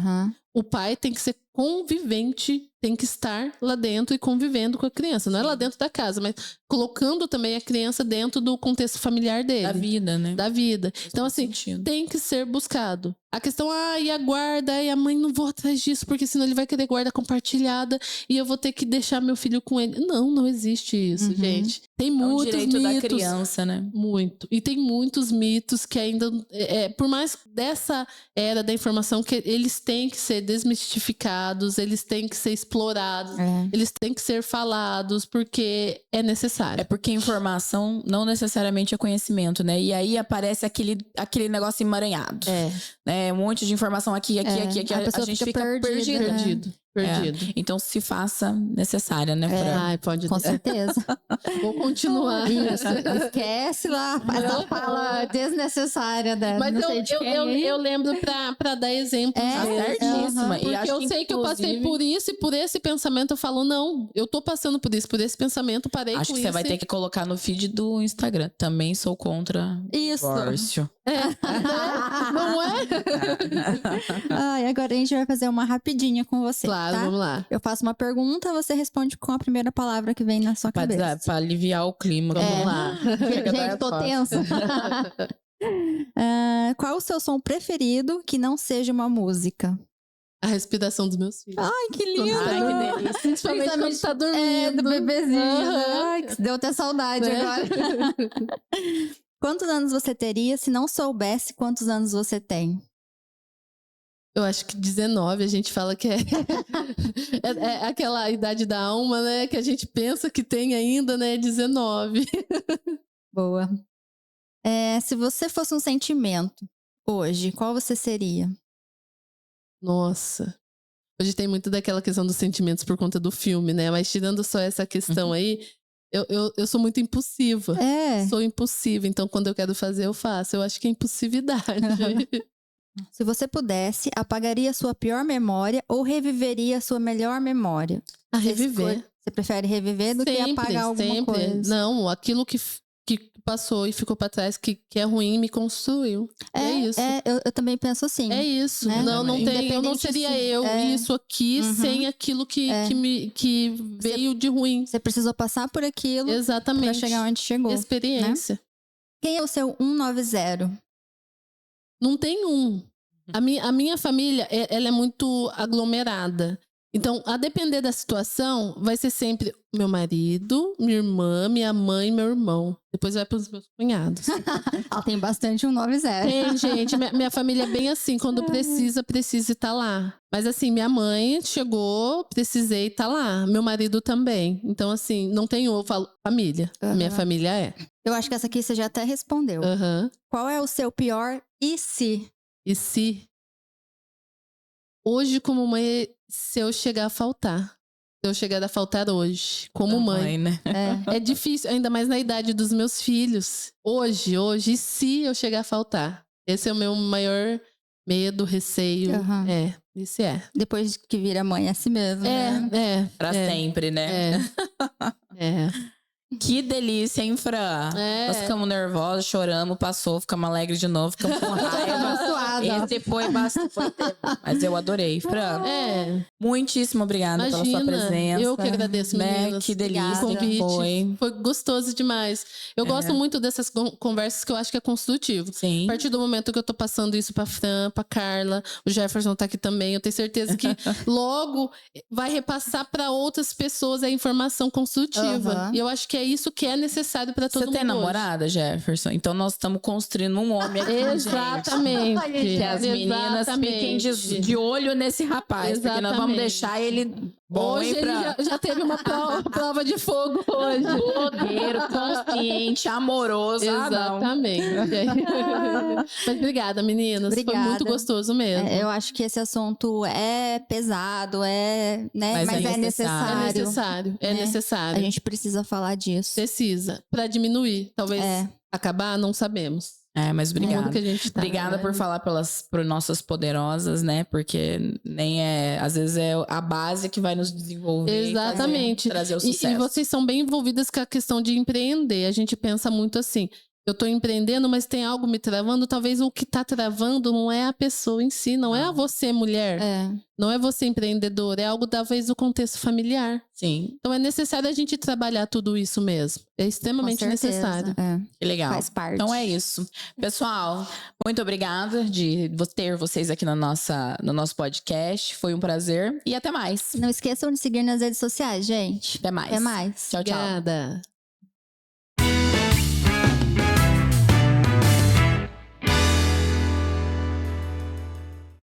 [SPEAKER 3] O pai tem que ser convivente, tem que estar lá dentro e convivendo com a criança. Não é lá dentro da casa, mas colocando também a criança dentro do contexto familiar dele.
[SPEAKER 1] Da vida, né?
[SPEAKER 3] Da vida. Então, assim, tem que ser buscado. A questão, e a guarda, e a mãe, não vou atrás disso, porque senão ele vai querer guarda compartilhada e eu vou ter que deixar meu filho com ele. Não existe isso, gente. Tem muitos
[SPEAKER 1] direito
[SPEAKER 3] mitos.
[SPEAKER 1] da criança, né?
[SPEAKER 3] Muito. E tem muitos mitos que ainda, por mais dessa era da informação, que eles têm que ser desmistificados, eles têm que ser explorados, eles têm que ser falados, porque é necessário.
[SPEAKER 1] É porque informação não necessariamente é conhecimento, né? E aí aparece aquele negócio emaranhado. Né? Um monte de informação aqui. A gente fica perdido. Então se faça necessária, né?
[SPEAKER 3] Pode.
[SPEAKER 2] Com certeza.
[SPEAKER 3] Vou continuar.
[SPEAKER 2] Isso. Esquece lá essa fala desnecessária da.
[SPEAKER 3] Mas eu lembro pra dar exemplo.
[SPEAKER 1] Certíssima.
[SPEAKER 3] Porque eu sei que eu passei por isso e por esse pensamento eu falo, não, eu tô passando por isso, por esse pensamento, parei com isso.
[SPEAKER 1] Acho que você vai ter que colocar no feed do Instagram. Também sou contra
[SPEAKER 2] isso.
[SPEAKER 1] divórcio.
[SPEAKER 3] Não é?
[SPEAKER 2] Ai, agora a gente vai fazer uma rapidinha com você,
[SPEAKER 3] Claro,
[SPEAKER 2] tá?
[SPEAKER 3] vamos lá.
[SPEAKER 2] Eu faço uma pergunta, você responde com a primeira palavra que vem na sua cabeça.
[SPEAKER 1] Pra aliviar o clima.
[SPEAKER 3] Vamos lá.
[SPEAKER 2] Gente, tô tensa. Qual o seu som preferido que não seja uma música?
[SPEAKER 3] A respiração dos meus filhos.
[SPEAKER 2] Ai, que lindo!
[SPEAKER 3] Ai, que delícia. Principalmente quando tá dormindo.
[SPEAKER 2] Do bebezinho.
[SPEAKER 3] Aham.
[SPEAKER 2] Ai, que deu até saudade
[SPEAKER 3] Né?
[SPEAKER 2] agora. Quantos anos você teria se não soubesse quantos anos você tem?
[SPEAKER 3] Eu acho que 19, a gente fala que é aquela idade da alma, né? Que a gente pensa que tem ainda, né? 19.
[SPEAKER 2] Boa. Se você fosse um sentimento hoje, qual você seria?
[SPEAKER 3] Nossa. Hoje tem muito daquela questão dos sentimentos por conta do filme, né? Mas tirando só essa questão aí, eu sou muito impulsiva. Sou impulsiva, então quando eu quero fazer, eu faço. Eu acho que é impulsividade.
[SPEAKER 2] Se você pudesse, apagaria a sua pior memória ou reviveria a sua melhor memória?
[SPEAKER 3] A reviver.
[SPEAKER 2] Você prefere reviver do que apagar alguma coisa?
[SPEAKER 3] Não, aquilo que passou e ficou pra trás, que é ruim, me construiu. É isso.
[SPEAKER 2] Eu também penso assim.
[SPEAKER 3] É isso.
[SPEAKER 2] Né?
[SPEAKER 3] Não tem, eu não seria isso aqui sem aquilo que veio de ruim.
[SPEAKER 2] Você precisou passar por aquilo pra
[SPEAKER 3] Exatamente.
[SPEAKER 2] chegar onde chegou.
[SPEAKER 3] Experiência.
[SPEAKER 2] Né? Quem é o seu 190?
[SPEAKER 3] Não tem um. A minha família, ela é muito aglomerada. Então, a depender da situação, vai ser sempre meu marido, minha irmã, minha mãe e meu irmão. Depois vai pros meus cunhados.
[SPEAKER 2] Ela tem bastante 190.
[SPEAKER 3] Tem, gente. Minha família é bem assim. Quando precisa estar lá. Mas assim, minha mãe chegou, precisei estar lá. Meu marido também. Então assim, não tem eu falo família. Minha família é.
[SPEAKER 2] Eu acho que essa aqui você já até respondeu. Qual é o seu pior e se?
[SPEAKER 3] E se? Hoje, como mãe, se eu chegar a faltar. Se eu chegar a faltar hoje, como mãe.
[SPEAKER 1] Né?
[SPEAKER 3] É difícil, ainda mais na idade dos meus filhos. Hoje, e se eu chegar a faltar? Esse é o meu maior medo, receio. Isso é.
[SPEAKER 2] Depois que vira mãe, é assim mesmo.
[SPEAKER 1] Pra sempre, né? Que delícia, hein, Fran? Nós ficamos nervosos, choramos, passou, ficamos alegres de novo, ficamos com raiva. Esse foi bastante. Mas eu adorei, Fran. Muitíssimo obrigada pela sua presença.
[SPEAKER 3] Eu que agradeço, meninas.
[SPEAKER 1] Que delícia que foi.
[SPEAKER 3] Foi gostoso demais. Eu gosto muito dessas conversas que eu acho que é construtivo.
[SPEAKER 1] Sim.
[SPEAKER 3] A partir do momento que eu tô passando isso pra Fran, pra Carla, o Jefferson tá aqui também, eu tenho certeza que logo vai repassar pra outras pessoas a informação construtiva. E eu acho que é isso que é necessário pra todo mundo.
[SPEAKER 1] Você tem namorada, Jefferson? Então nós estamos construindo um homem aqui.
[SPEAKER 3] Exatamente.
[SPEAKER 1] Que as meninas fiquem de olho nesse rapaz. Porque nós vamos deixar ele bom.
[SPEAKER 3] Hoje ele já teve uma prova de fogo hoje.
[SPEAKER 1] Blogueiro, consciente, amoroso.
[SPEAKER 3] Exatamente. Mas obrigada, meninas.
[SPEAKER 2] Obrigada.
[SPEAKER 3] Foi muito gostoso mesmo.
[SPEAKER 2] Eu acho que esse assunto é pesado, né? Mas é necessário.
[SPEAKER 3] É necessário.
[SPEAKER 2] A gente precisa falar disso.
[SPEAKER 3] Precisa. Pra diminuir. Talvez acabar, não sabemos.
[SPEAKER 1] Mas obrigada.
[SPEAKER 3] Que a gente tá,
[SPEAKER 1] obrigada por falar por nossas poderosas, né? Porque nem às vezes é a base que vai nos desenvolver.
[SPEAKER 3] Exatamente.
[SPEAKER 1] Trazer o sucesso.
[SPEAKER 3] E vocês são bem envolvidas com a questão de empreender. A gente pensa muito assim. Eu tô empreendendo, mas tem algo me travando. Talvez o que tá travando não é a pessoa em si, não é você, mulher. Não é você, empreendedora. É algo, talvez, do contexto familiar.
[SPEAKER 1] Sim.
[SPEAKER 3] Então é necessário a gente trabalhar tudo isso mesmo. É extremamente necessário.
[SPEAKER 1] Que legal.
[SPEAKER 2] Faz parte.
[SPEAKER 1] Então é isso. Pessoal, muito obrigada de ter vocês aqui no nosso podcast. Foi um prazer e até mais.
[SPEAKER 2] Não esqueçam de seguir nas redes sociais, gente.
[SPEAKER 1] Até mais.
[SPEAKER 2] Até mais.
[SPEAKER 1] Tchau, tchau.
[SPEAKER 3] Obrigada.